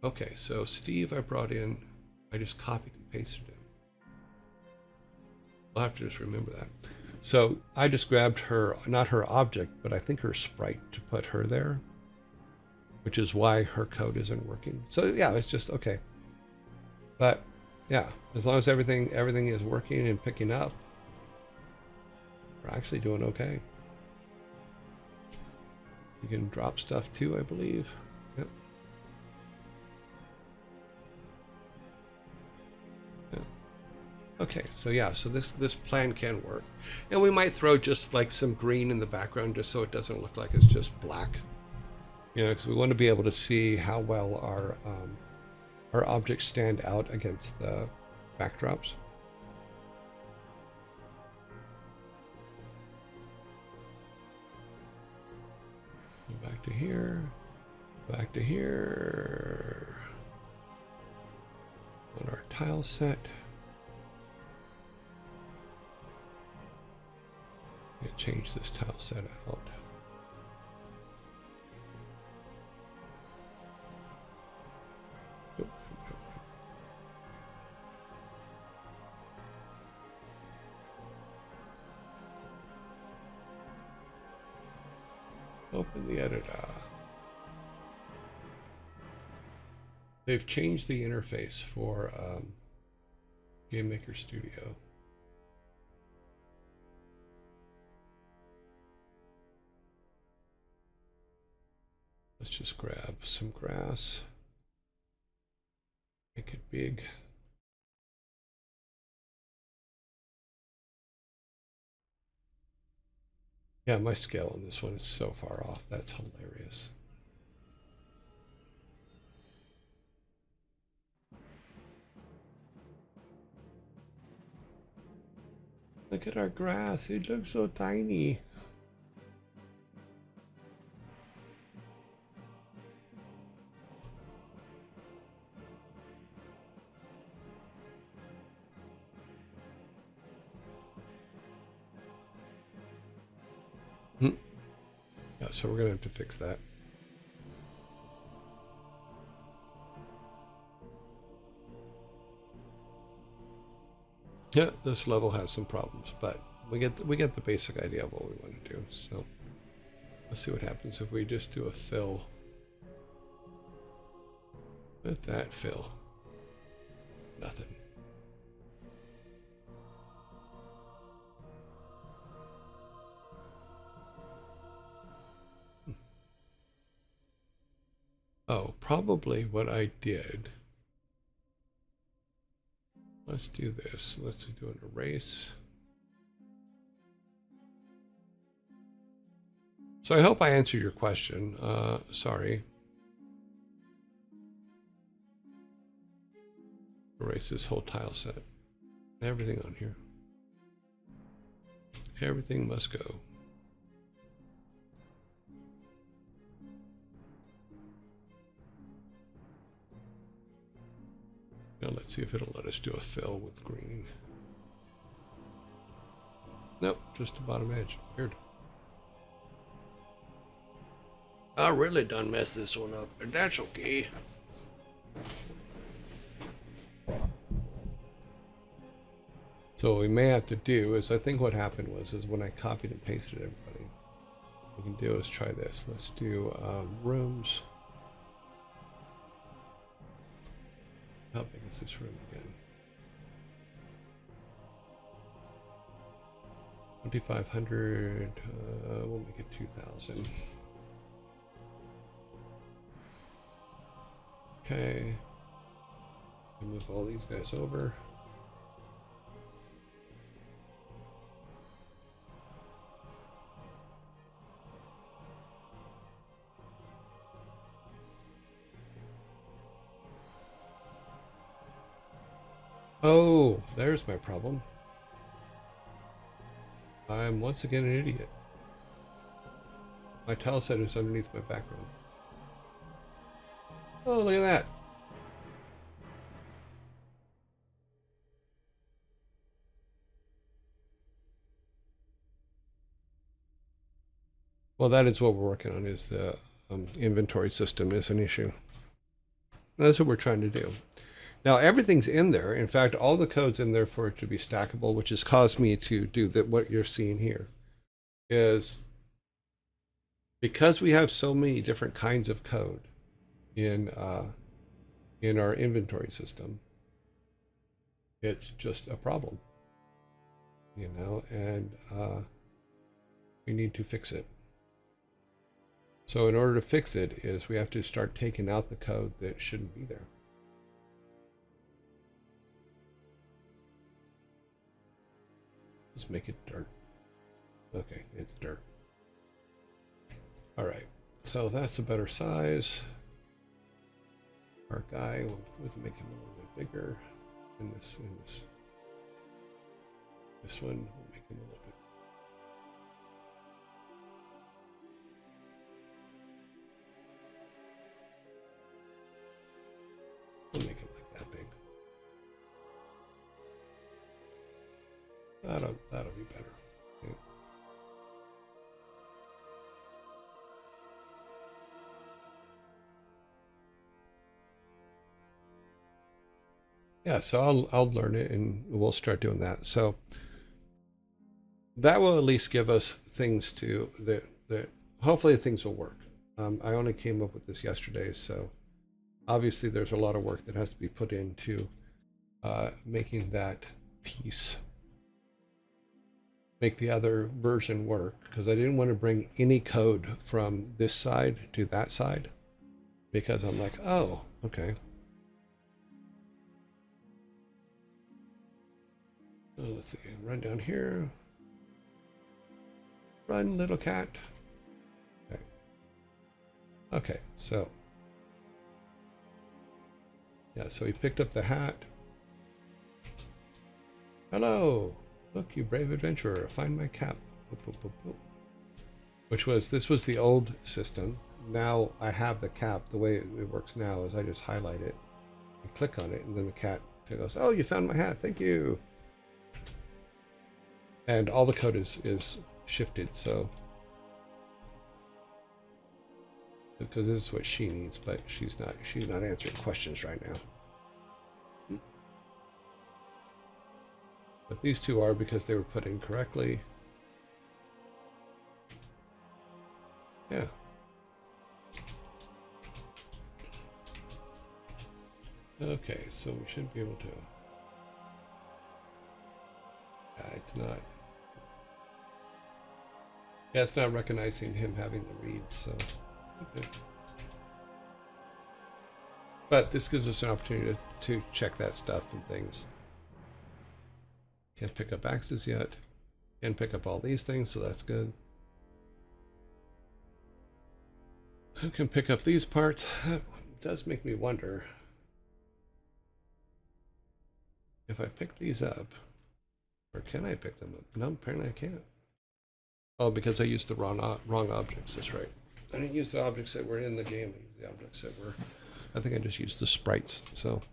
Okay, so Steve I brought in, I just copied and pasted him. I'll have to just remember that. So I just grabbed her, not her object, but I think her sprite to put her there, which is why her code isn't working. So yeah, it's just okay. But yeah, as long as everything is working and picking up, we're actually doing okay. You can drop stuff too, I believe. Yep. Yep. Okay, so yeah, so this plan can work. And we might throw just like some green in the background just so it doesn't look like it's just black. You know, because we want to be able to see how well our objects stand out against the backdrops. Back to here, back to here. On our tile set. I'm gonna change this tile set out. Open the editor. They've changed the interface for GameMaker Studio. Let's just grab some grass. Make it big. Yeah, my scale on this one is so far off. That's hilarious. Look at our grass. It looks so tiny. Yeah, so we're gonna have to fix that. Yeah, this level has some problems, but we get the basic idea of what we want to do. So let's see what happens if we just do a fill. With that fill, nothing. Oh, probably what I did. Let's do this. Let's do an erase. So I hope I answered your question. Sorry. Erase this whole tile set. Everything on here. Everything must go. Now let's see if it'll let us do a fill with green. Nope, just the bottom edge. Weird. I really done messed this one up, but that's okay. So what we may have to do is, I think what happened was, is when I copied and pasted everybody, what we can do is try this. Let's do rooms. How big is this room again? 2,500. We'll make it 2,000. Okay. Move all these guys over. Oh, there's my problem. I'm once again an idiot. My tile set is underneath my background. Oh, look at that. Well, that is what we're working on, is the inventory system is an issue. That's what we're trying to do. Now, everything's in there. In fact, all the code's in there for it to be stackable, which has caused me to do that. What you're seeing here is, because we have so many different kinds of code in our inventory system, it's just a problem, you know, and we need to fix it. So in order to fix it, is we have to start taking out the code that shouldn't be there. Just make it dirt. Okay, it's dirt. All right, so that's a better size. Our guy, we'll make him a little bit bigger. In this one, we'll make him a little bit. We'll make him like that big. That'll be better. Okay. Yeah, so I'll learn it and we'll start doing that. So that will at least give us things to that hopefully things will work. I only came up with this yesterday, so obviously there's a lot of work that has to be put into making that piece, make the other version work, because I didn't want to bring any code from this side to that side, because I'm like, oh, okay. So let's see, run down here. Run, little cat. Okay. Okay, so. Yeah, so he picked up the hat. Hello. Look, you brave adventurer. Find my cap. Boop, boop, boop, boop. This was the old system. Now I have the cap. The way it works now is I just highlight it and click on it, and then the cat goes, oh, you found my hat. Thank you. And all the code is shifted, so because this is what she needs, but she's not answering questions right now. But these two are, because they were put in correctly. Yeah. Okay, so we should be able to. It's not. Yeah, it's not recognizing him having the read, so okay. But this gives us an opportunity to check that stuff and things. Can't pick up axes yet. Can pick up all these things, so that's good. Who can pick up these parts? That does make me wonder if I pick these up, or can I pick them up? No, apparently I can't. Oh, because I used the wrong objects. That's right. I didn't use the objects that were in the game. I used the objects that were. I think I just used the sprites. So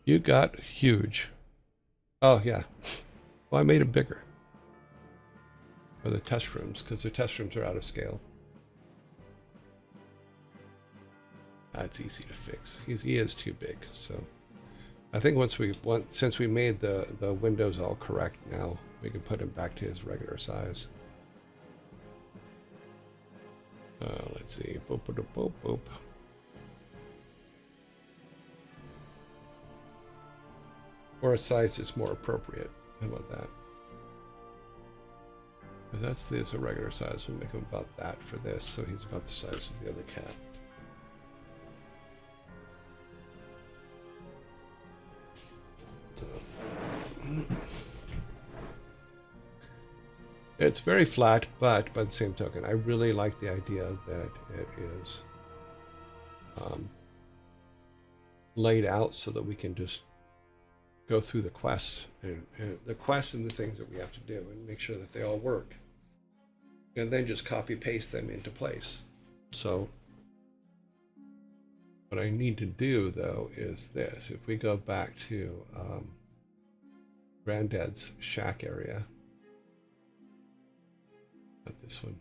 you got huge. Oh yeah. Well, I made it bigger. For the test rooms, because the test rooms are out of scale. That's easy to fix. He is too big. So I think since we made the windows all correct now, we can put him back to his regular size. Let's see. Boop, boop, boop, boop. Or a size that's more appropriate. How about that? That's this a regular size. We'll make him about that for this, so he's about the size of the other cat. So, it's very flat, but by the same token, I really like the idea that it is laid out so that we can just go through the quests and the quests and the things that we have to do and make sure that they all work, and then just copy paste them into place. So what I need to do though is this. If we go back to Granddad's shack area, not this one.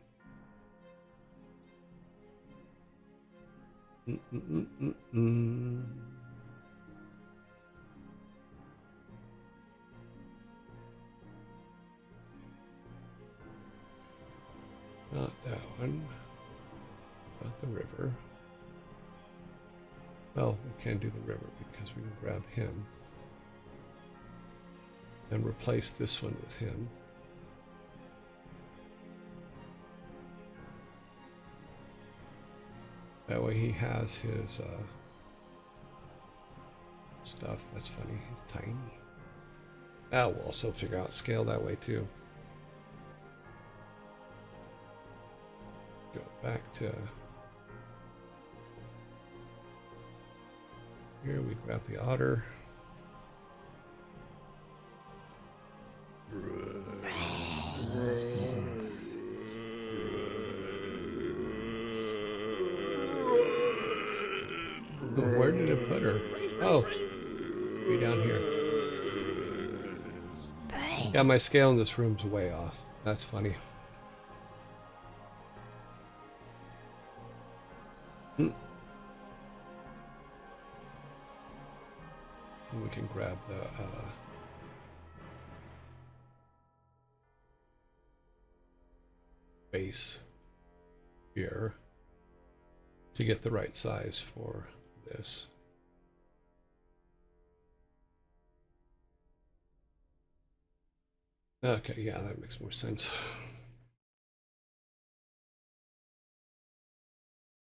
Not that one. Not the river. Well, we can't do the river because we can grab him and replace this one with him. That way he has his stuff. That's funny. He's tiny. We'll also figure out scale that way too. Go back to here. We grab the otter. Where did it put her? Oh, way down here. Yeah, my scale in this room's way off. That's funny. We can grab the base here to get the right size for this. Okay, yeah, that makes more sense.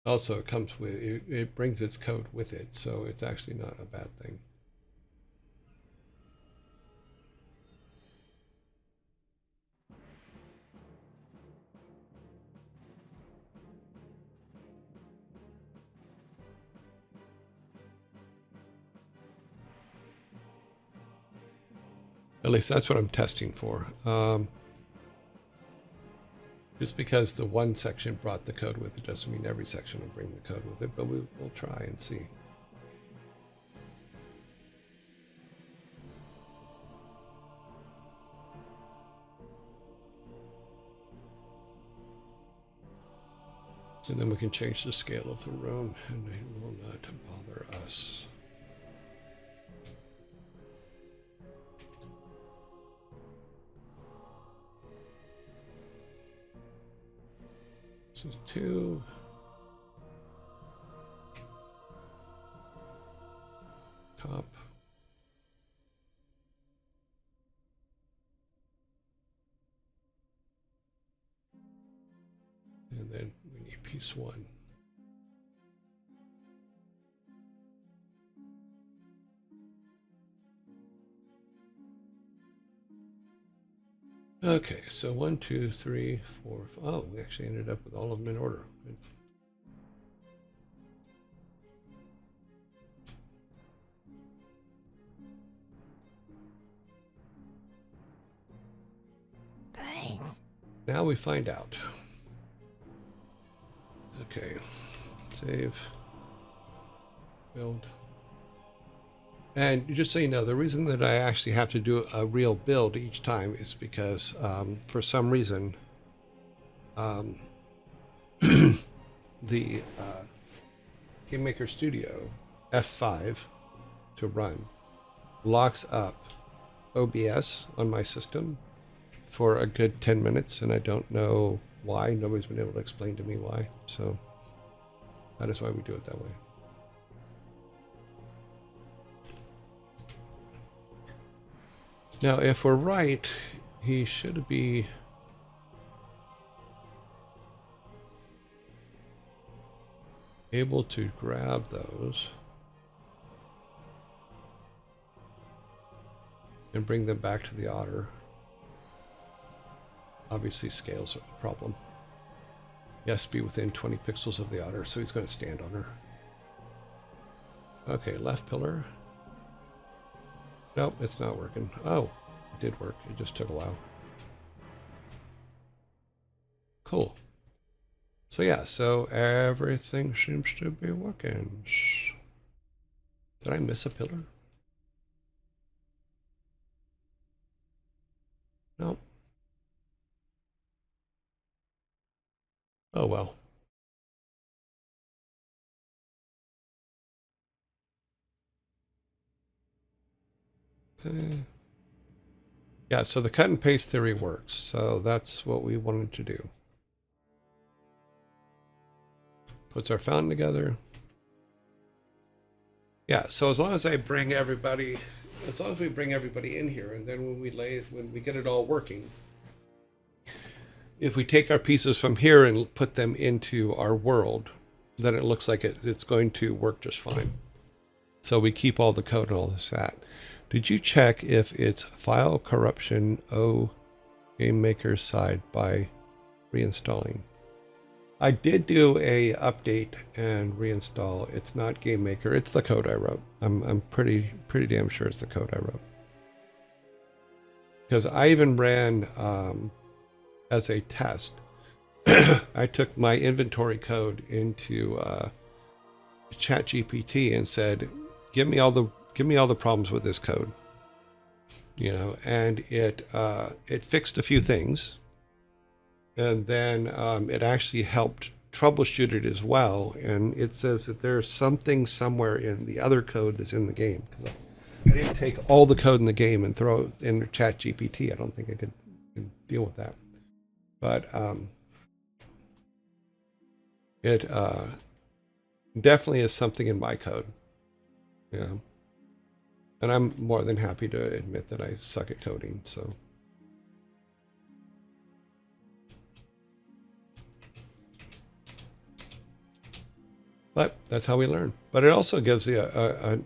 Also, it comes with, it brings its code with it, so it's actually not a bad thing. At least that's what I'm testing for. Just because the one section brought the code with it doesn't mean every section will bring the code with it, but we'll try and see. And then we can change the scale of the room, and it will not bother us. This is 2. Top. And then we need piece 1. Okay, so 1, 2, 3, 4. Oh, we actually ended up with all of them in order. Good. Now we find out. Okay, save, build. And just so you know, the reason that I actually have to do a real build each time is because for some reason the Game Maker Studio F5 to run locks up OBS on my system for a good 10 minutes, and I don't know why. Nobody's been able to explain to me why. So that is why we do it that way. Now, if we're right, he should be able to grab those and bring them back to the otter. Obviously, scale's a problem. He has to be within 20 pixels of the otter, so he's going to stand on her. Okay, left pillar. Nope, it's not working. Oh, it did work. It just took a while. Cool. So yeah, so everything seems to be working. Did I miss a pillar? Nope. Oh well. Okay. Yeah, so the cut and paste theory works. So that's what we wanted to do. Puts our fountain together. Yeah, so as long as we bring everybody in here, and then when we get it all working, if we take our pieces from here and put them into our world, then it looks like it's going to work just fine. So we keep all the code and all this that. Did you check if it's file corruption O game maker side by reinstalling? I did do a update and reinstall. It's not game maker. It's the code I wrote. I'm pretty damn sure it's the code I wrote. Because I even ran as a test. I took my inventory code into ChatGPT and said, give me all the problems with this code, and it fixed a few things, and then it actually helped troubleshoot it as well. And it says that there's something somewhere in the other code that's in the game, because I didn't take all the code in the game and throw it in ChatGPT. I don't think I could deal with that, but it definitely is something in my code. Yeah. And I'm more than happy to admit that I suck at coding, so. But that's how we learn. But it also gives you a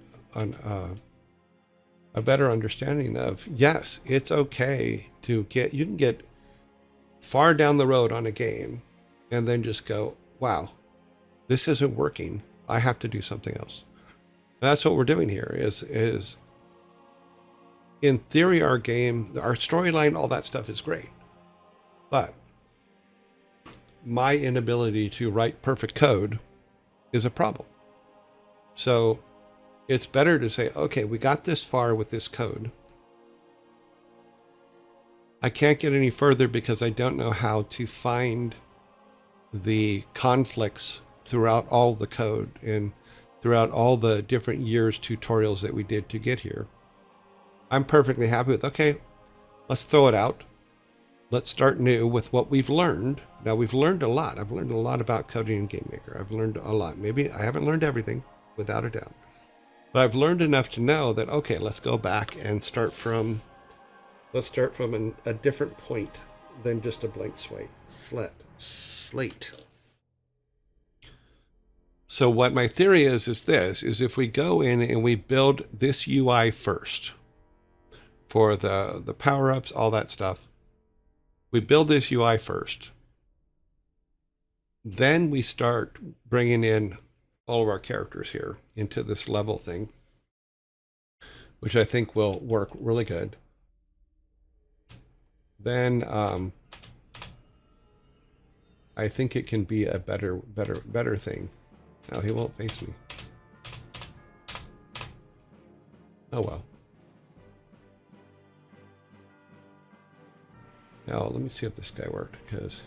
better understanding of, yes, it's okay to you can get far down the road on a game and then just go, wow, this isn't working. I have to do something else. And that's what we're doing here is in theory, our game, our storyline, all that stuff is great. But my inability to write perfect code is a problem. So it's better to say, okay, we got this far with this code. I can't get any further because I don't know how to find the conflicts throughout all the code and throughout all the different years tutorials that we did to get here. I'm perfectly happy with, okay, let's throw it out. Let's start new with what we've learned. Now, we've learned a lot. I've learned a lot about coding in Game Maker. I've learned a lot. Maybe I haven't learned everything, without a doubt. But I've learned enough to know that, okay, let's go back and start from a different point than just a blank slate. So what my theory is if we go in and we build this UI first for the power-ups, all that stuff, we build this UI first. Then we start bringing in all of our characters here into this level thing, which I think will work really good. Then I think it can be a better thing. Now he won't face me. Oh well. Now let me see if this guy worked, because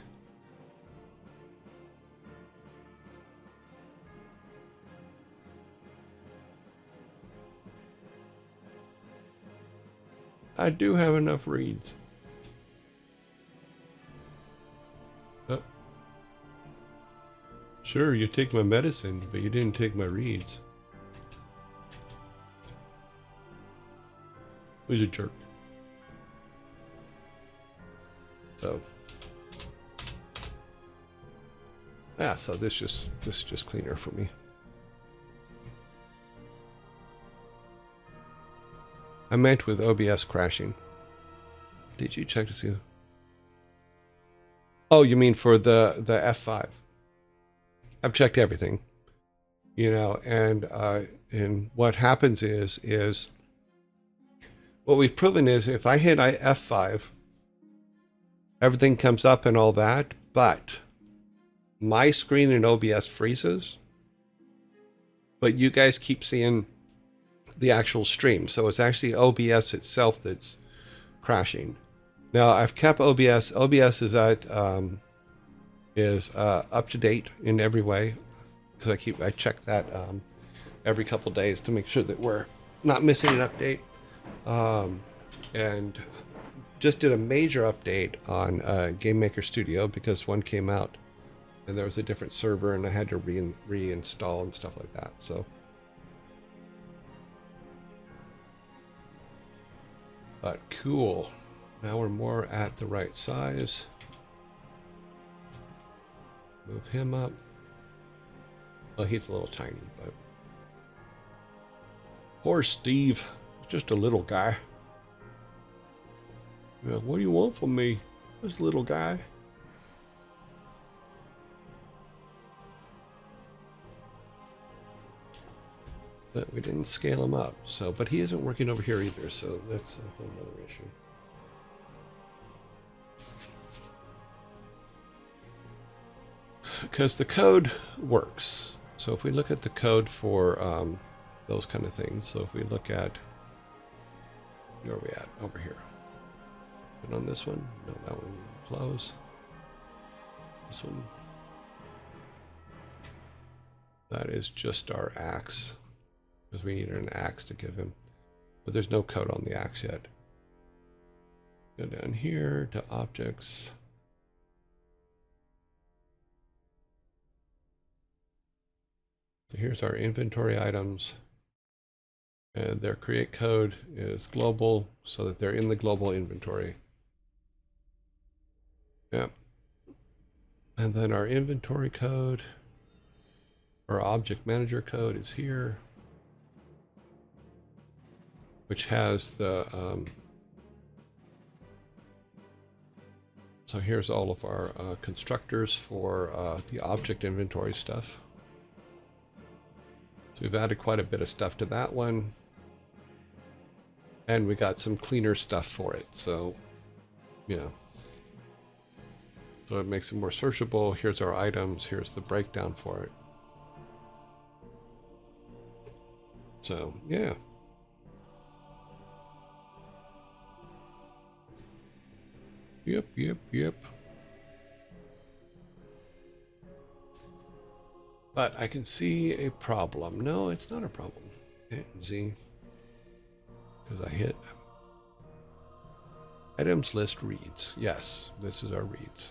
I do have enough reeds. Sure, you take my medicine, but you didn't take my reeds. Who's a jerk? So, yeah. So this is just cleaner for me. I meant with OBS crashing. Did you check to see? Oh, you mean for the F5? I've checked everything, you know, and what happens is what we've proven is if I hit F5, everything comes up and all that, but my screen in OBS freezes, but you guys keep seeing the actual stream. So it's actually OBS itself that's crashing. Now I've kept OBS. OBS is at up to date in every way because I check that every couple days to make sure that we're not missing an update. And just did a major update on Game Maker Studio because one came out and there was a different server and I had to reinstall and stuff like that. So, but cool. Now we're more at the right size. Move him up. Well, he's a little tiny, but poor Steve, just a little guy. Yeah, what do you want from me, this little guy? But we didn't scale him up, so but he isn't working over here either, so that's a whole other issue. Because the code works. So if we look at the code for those kind of things, so if we look at, where are we at? Over here. And on this one? No, that one close. This one. That is just our axe. Because we needed an axe to give him. But there's no code on the axe yet. Go down here to objects. So here's our inventory items. And their create code is global so that they're in the global inventory. Yep. And then our inventory code, our object manager code is here, which has the, so here's all of our constructors for the object inventory stuff. So we've added quite a bit of stuff to that one. And we got some cleaner stuff for it. So, yeah. So it makes it more searchable. Here's our items. Here's the breakdown for it. So, yeah. Yep. But I can see a problem. No, it's not a problem. Hit Z. Because I hit items list reads. Yes, this is our reads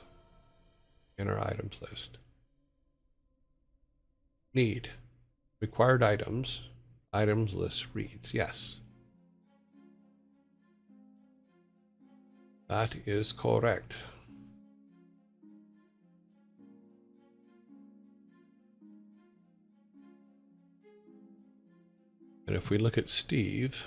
in our items list. Need required items. Items list reads. Yes. That is correct. And if we look at Steve,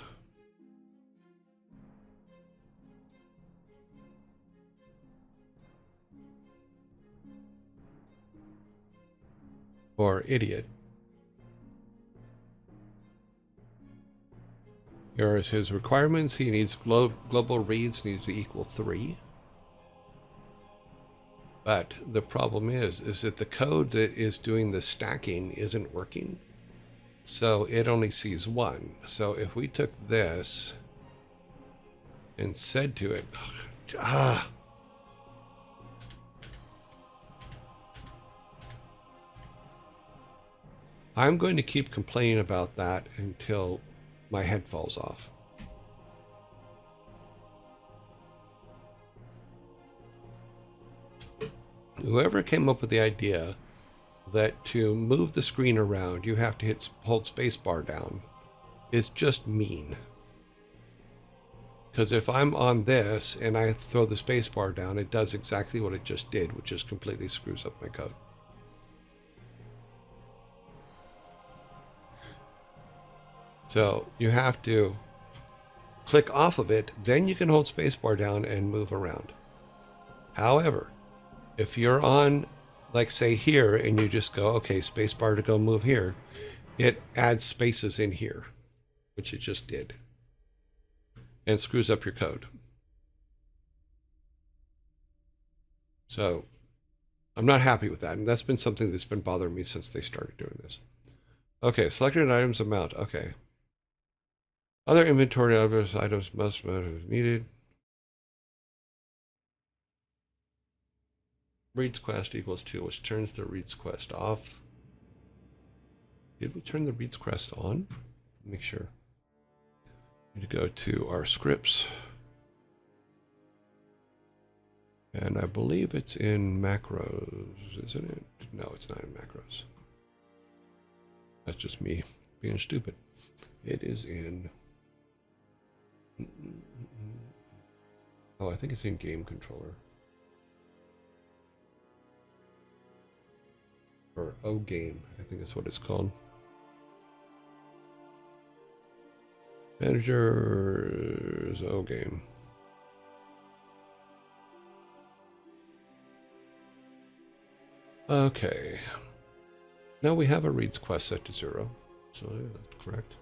or idiot, here is his requirements. He needs global reads needs to equal 3. But the problem is that the code that is doing the stacking isn't working. So it only sees 1. So if we took this and said to it, I'm going to keep complaining about that until my head falls off. Whoever came up with the idea that to move the screen around, you have to hold spacebar down is just mean. Because if I'm on this and I throw the spacebar down, it does exactly what it just did, which is completely screws up my code. So you have to click off of it, then you can hold spacebar down and move around. However, if you're on, like say here, and you just go, okay, spacebar to go move here, it adds spaces in here, which it just did, and screws up your code. So I'm not happy with that, and that's been something that's been bothering me since they started doing this. Okay, selected items amount. Okay. Other inventory items must be needed. Reads quest equals 2, which turns the reads quest off. Did we turn the reads quest on? Make sure. Need to go to our scripts. And I believe it's in macros, isn't it? No, it's not in macros. That's just me being stupid. It is in... Oh, I think it's in game controller. Or O game, I think that's what it's called. Managers O game. Okay. Now we have a reads quest set to 0. So yeah, that's correct.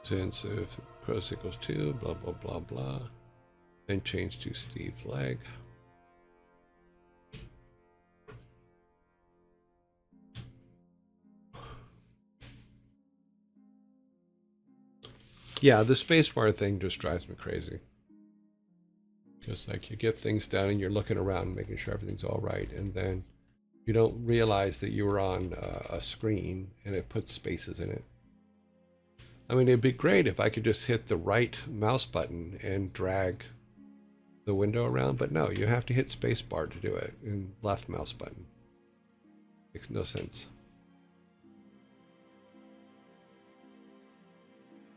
Since if pros equals 2, blah, blah, blah, blah. Then change to Steve flag. Yeah, the spacebar thing just drives me crazy. Just like you get things done and you're looking around making sure everything's all right, and then you don't realize that you were on a screen and it puts spaces in it. I mean, it'd be great if I could just hit the right mouse button and drag the window around, but no, you have to hit spacebar to do it, and left mouse button. Makes no sense.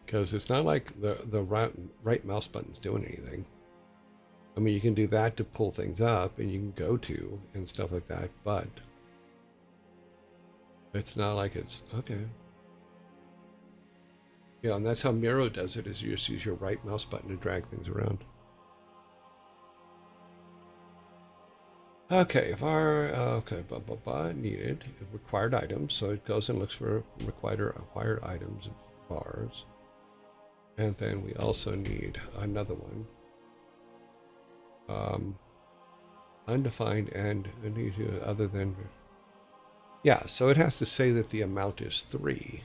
Because it's not like the right mouse button's doing anything. I mean, you can do that to pull things up, and you can go to and stuff like that, but it's not like it's okay. Yeah, and that's how Miro does it, is you just use your right mouse button to drag things around. Okay, if our, needed, required items, so it goes and looks for acquired items, bars. And then we also need another one. Undefined and other than, yeah, so it has to say that the amount is 3.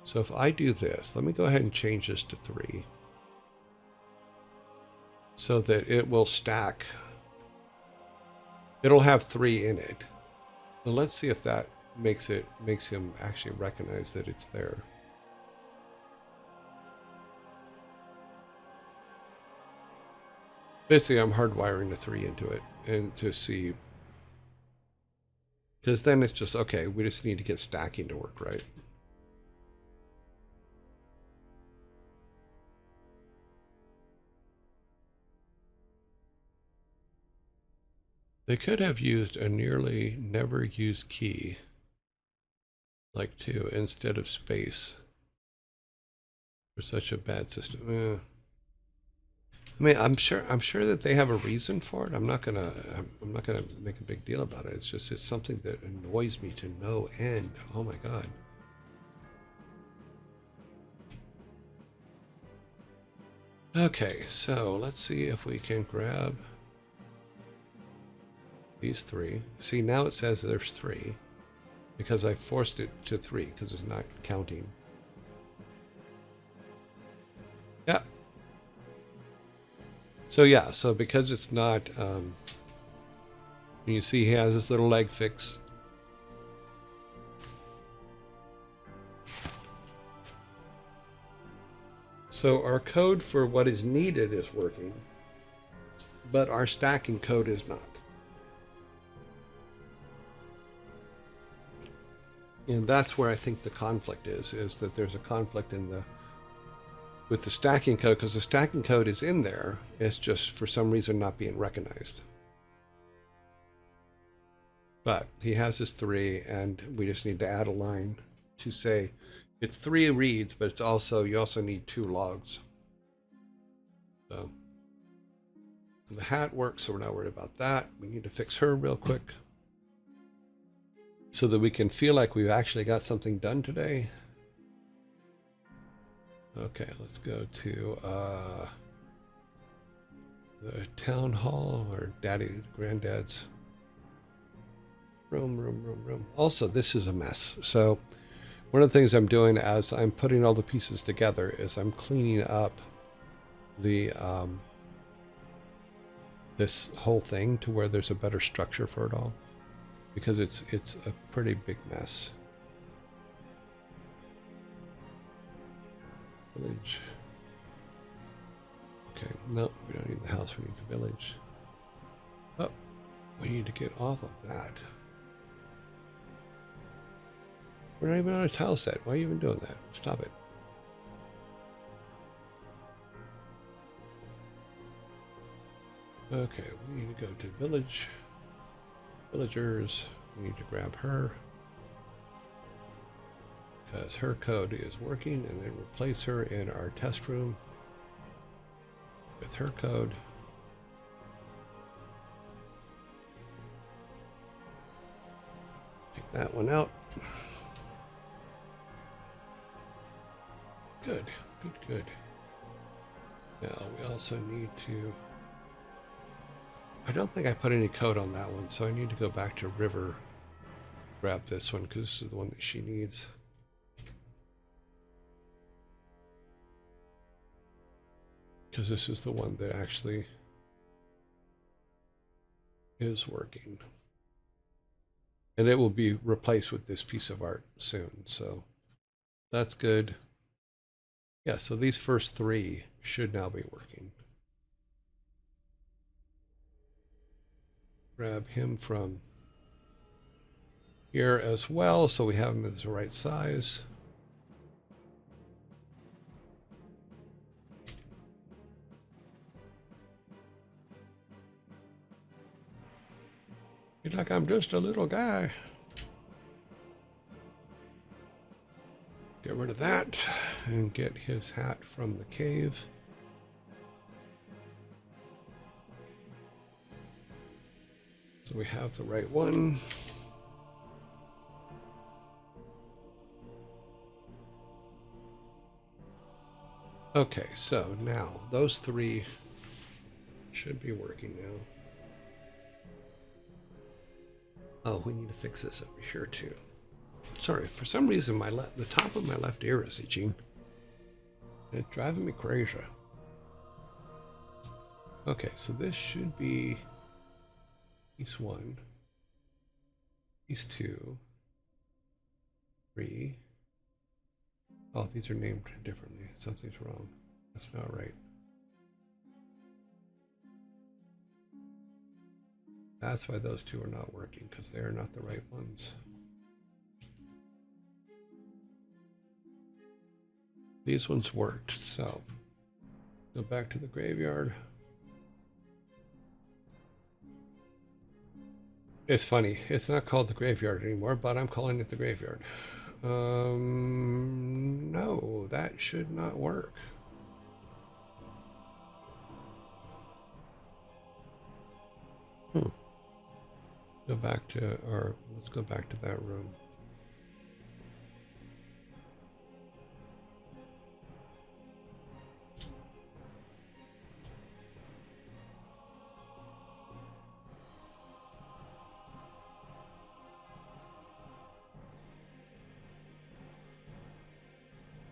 So if I do this, let me go ahead and change this to 3 so that it will stack. It'll have 3 in it. So let's see if that makes him actually recognize that it's there. Basically, I'm hardwiring the 3 into it and to see, because then it's just, okay, we just need to get stacking to work right. They could have used a nearly never used key, like 2, instead of space for such a bad system. I mean, I'm sure that they have a reason for it. I'm not gonna make a big deal about it. It's just, it's something that annoys me to no end. Oh my God. Okay, so let's see if we can grab these 3. See, now it says there's 3 because I forced it to 3 because it's not counting. Yeah. So yeah, so because it's not, you see he has this little leg fix. So our code for what is needed is working, but our stacking code is not. And that's where I think the conflict is that there's a conflict with the stacking code, because the stacking code is in there. It's just for some reason not being recognized. But he has his 3, and we just need to add a line to say it's 3 reads, but it's also, you also need 2 logs. So the hat works, so we're not worried about that. We need to fix her real quick so that we can feel like we've actually got something done today. Okay, let's go to the town hall, or granddad's room. Also, this is a mess. So one of the things I'm doing as I'm putting all the pieces together is I'm cleaning up the this whole thing to where there's a better structure for it all, because it's a pretty big mess. Village. Okay, no, we don't need the house, we need the village. Oh, we need to get off of that. We're not even on a tile set. Why are you even doing that? Stop it. Okay, we need to go to village. Villagers. We need to grab her, because her code is working, and then replace her in our test room with her code. Take that one out. Good. Now we also need to, I don't think I put any code on that one, so I need to go back to River, grab this one, because this is the one that she needs. Because this is the one that actually is working. And it will be replaced with this piece of art soon, so that's good. Yeah, so these first 3 should now be working. Grab him from here as well, so we have him as the right size. He's like, I'm just a little guy. Get rid of that and get his hat from the cave. So we have the right one. Okay, so now those 3 should be working now. Oh, we need to fix this over here too. Sorry, for some reason the top of my left ear is itching. It's driving me crazy. Okay, so this should be piece 1, piece 2, 3. Oh, these are named differently. Something's wrong. That's not right. That's why those 2 are not working, because they are not the right ones. These ones worked, so go back to the graveyard. It's funny, it's not called the graveyard anymore, but I'm calling it the graveyard. No, that should not work. Go back to let's go back to that room.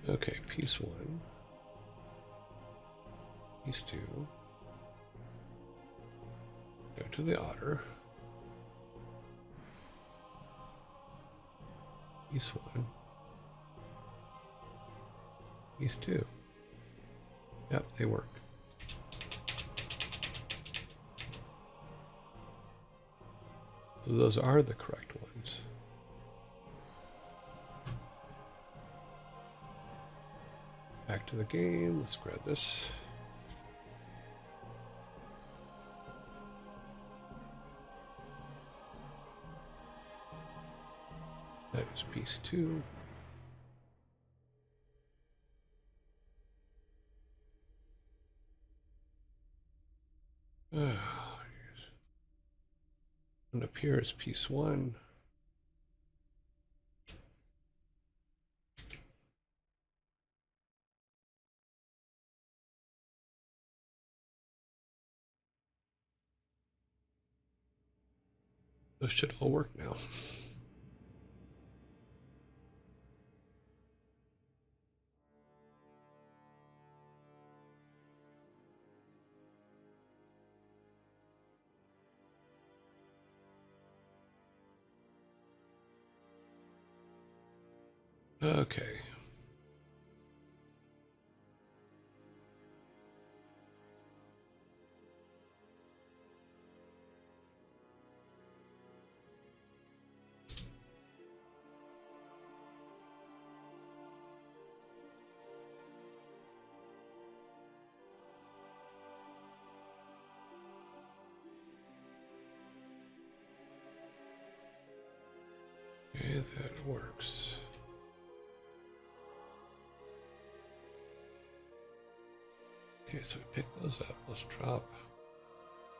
Okay, piece 1, piece 2, go to the otter, piece 1, piece 2. Yep, they work. So those are the correct ones. Back to the game. Let's grab this. That is piece 2. And up here is piece 1. Those should all work now. Okay. Okay, that works. Okay, so we pick those up. Let's drop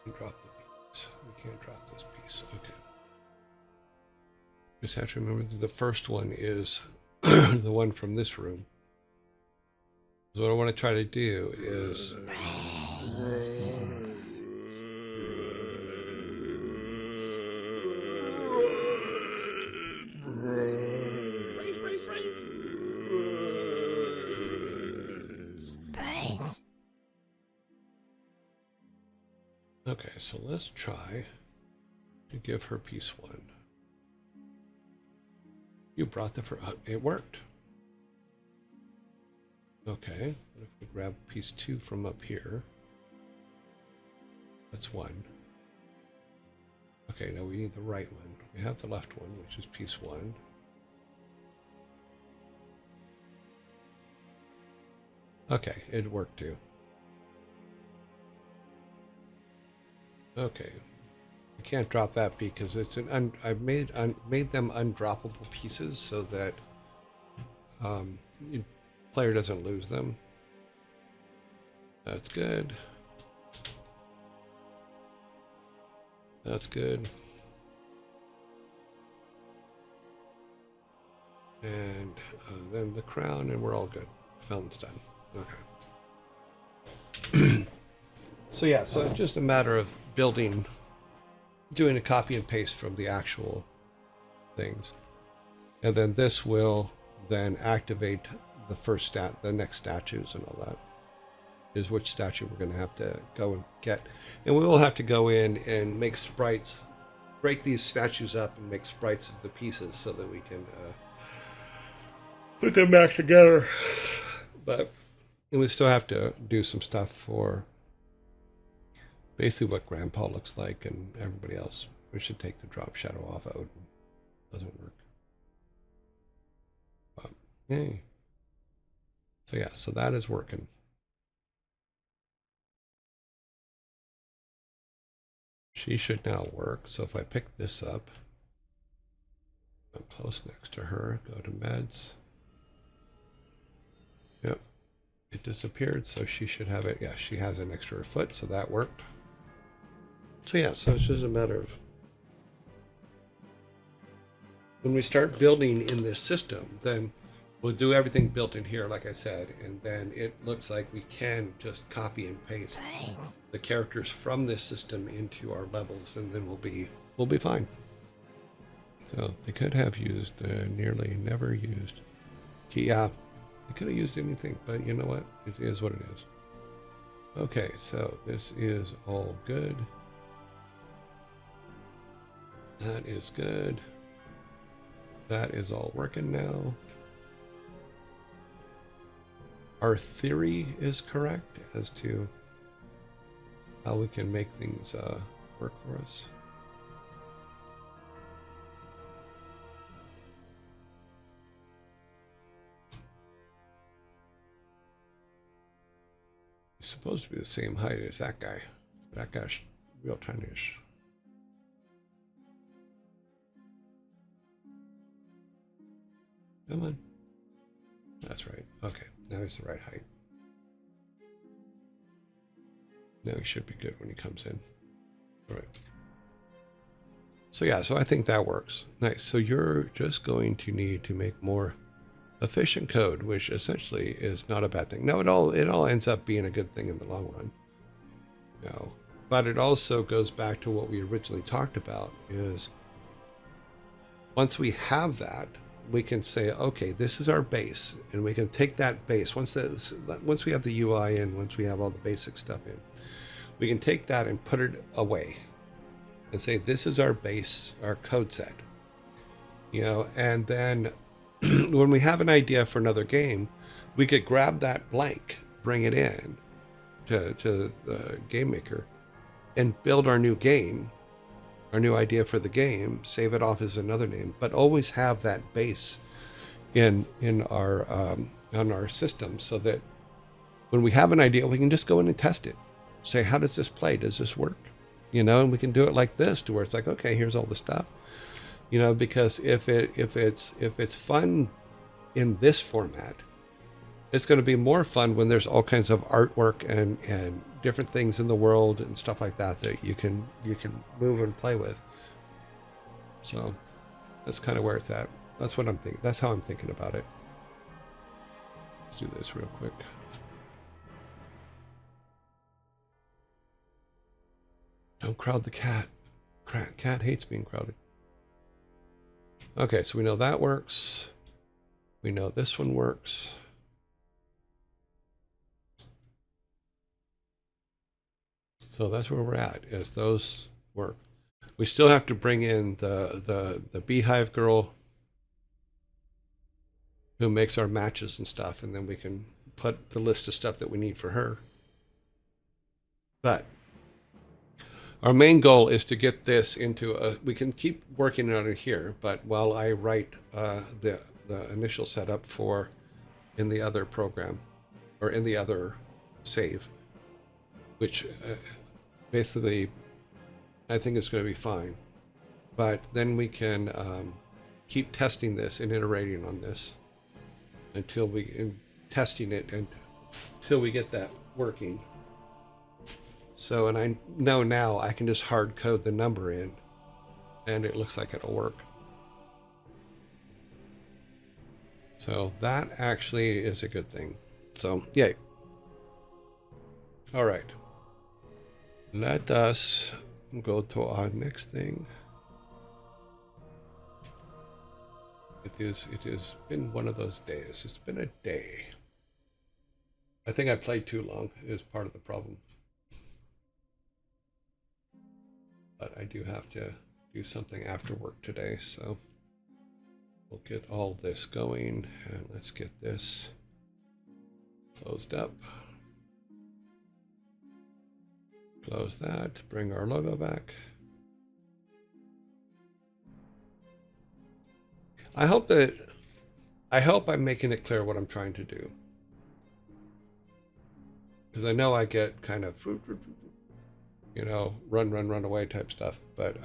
and drop the piece. We can't drop this piece. Okay. Just have to remember that the first one is the one from this room. So what I want to try to do is okay, so let's try to give her piece 1. You brought the it worked. Okay, what if we grab piece 2 from up here? That's 1. Okay, now we need the right one. We have the left one, which is piece 1. Okay, it worked too. Okay, I can't drop that because it's an I've made them undroppable pieces so that player doesn't lose them. That's good. That's good. And then the crown, and we're all good. Fountain's done. Okay. So yeah, so it's just a matter of building, doing a copy and paste from the actual things. And then this will then activate the next statues and all that. Is which statue we're going to have to go and get. And we will have to go in and make sprites, break these statues up and make sprites of the pieces so that we can put them back together. But we still have to do some stuff for basically what Grandpa looks like and everybody else. We should take the drop shadow off Odin. Doesn't work. But, yay. So yeah, so that is working. She should now work. So if I pick this up, I'm close next to her, go to meds. Yep, it disappeared, so she should have it. Yeah, she has it next to her foot, so that worked. So yeah, so it's just a matter of when we start building in this system, then we'll do everything built in here, like I said, and then it looks like we can just copy and paste the characters from this system into our levels, and then we'll be fine. So they could have used nearly never used. Yeah, they could have used anything, but you know what? It is what it is. Okay, so this is all good. That is good. That is all working now. our theory is correct as to how we can make things work for us. He's supposed to be the same height as that guy. That guy's real tiny-ish. Come on. That's right. Okay, now he's the right height. Now he should be good when he comes in. All right. So yeah, so I think that works. Nice. So you're just going to need to make more efficient code, which essentially is not a bad thing. Now it all ends up being a good thing in the long run. No. But it also goes back to what we originally talked about is once we have that, we can say, okay, this is our base, and we can take that base once we have the UI in, once we have all the basic stuff in, we can take that and put it away and say, this is our base, our code set, and then when we have an idea for another game, we could grab that blank, bring it in to the game maker and build our new game, our new idea for the game, save it off as another name, but always have that base in our on our system, so that when we have an idea, we can just go in and test it. Say, how does this play? Does this work? And we can do it like this, to where it's like, okay, here's all the stuff. Because if it's fun in this format, it's going to be more fun when there's all kinds of artwork and different things in the world and stuff like that you can move and play with. So that's kind of where it's at. That's what I'm thinking. That's how I'm thinking about it. Let's do this real quick. Don't crowd the cat. Cat hates being crowded. Okay, so we know that works. We know this one works. So that's where we're at, is those work. We still have to bring in the beehive girl who makes our matches and stuff, and then we can put the list of stuff that we need for her. But our main goal is to get this into we can keep working on it here, but while I write the initial setup for in the other program, or in the other save, which basically I think is going to be fine. But then we can keep testing this and iterating on this until testing it until we get that working. So, and I know now I can just hard code the number in, and it looks like it'll work. So that actually is a good thing. So, yay. All right. Let us go to our next thing. It has been one of those days. It's been a day. I think I played too long is part of the problem. But I do have to do something after work today, so we'll get all this going, and let's get this closed up. Close that, bring our logo back. I hope I'm making it clear what I'm trying to do. Because I know I get kind of run away type stuff, but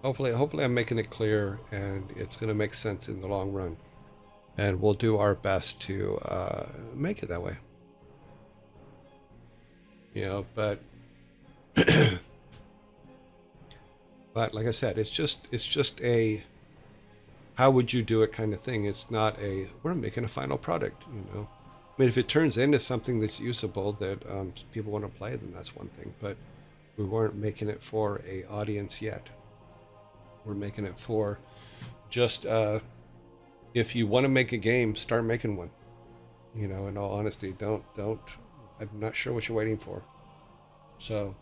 hopefully I'm making it clear, and it's going to make sense in the long run, and we'll do our best to make it that way. But but like I said, it's just a how would you do it kind of thing. It's not a we're making a final product. I mean, if it turns into something that's usable that people want to play, then that's one thing. But we weren't making it for a audience yet. We're making it for just if you want to make a game, start making one. In all honesty, don't. I'm not sure what you're waiting for. So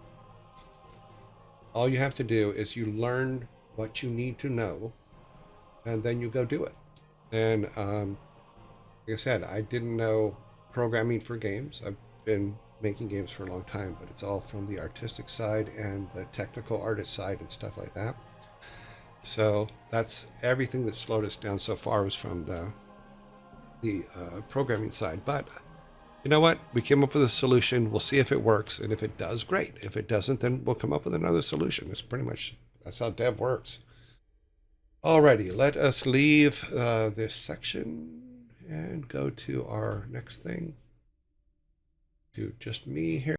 all you have to do is you learn what you need to know, and then you go do it. And like I said, I didn't know programming for games. I've been making games for a long time, but it's all from the artistic side and the technical artist side and stuff like that. So that's everything that slowed us down so far was from the programming side. But you know what? We came up with a solution. We'll see if it works, and if it does, great. If it doesn't, then we'll come up with another solution. It's pretty much that's how dev works. Alrighty, let us leave this section and go to our next thing. To just me here.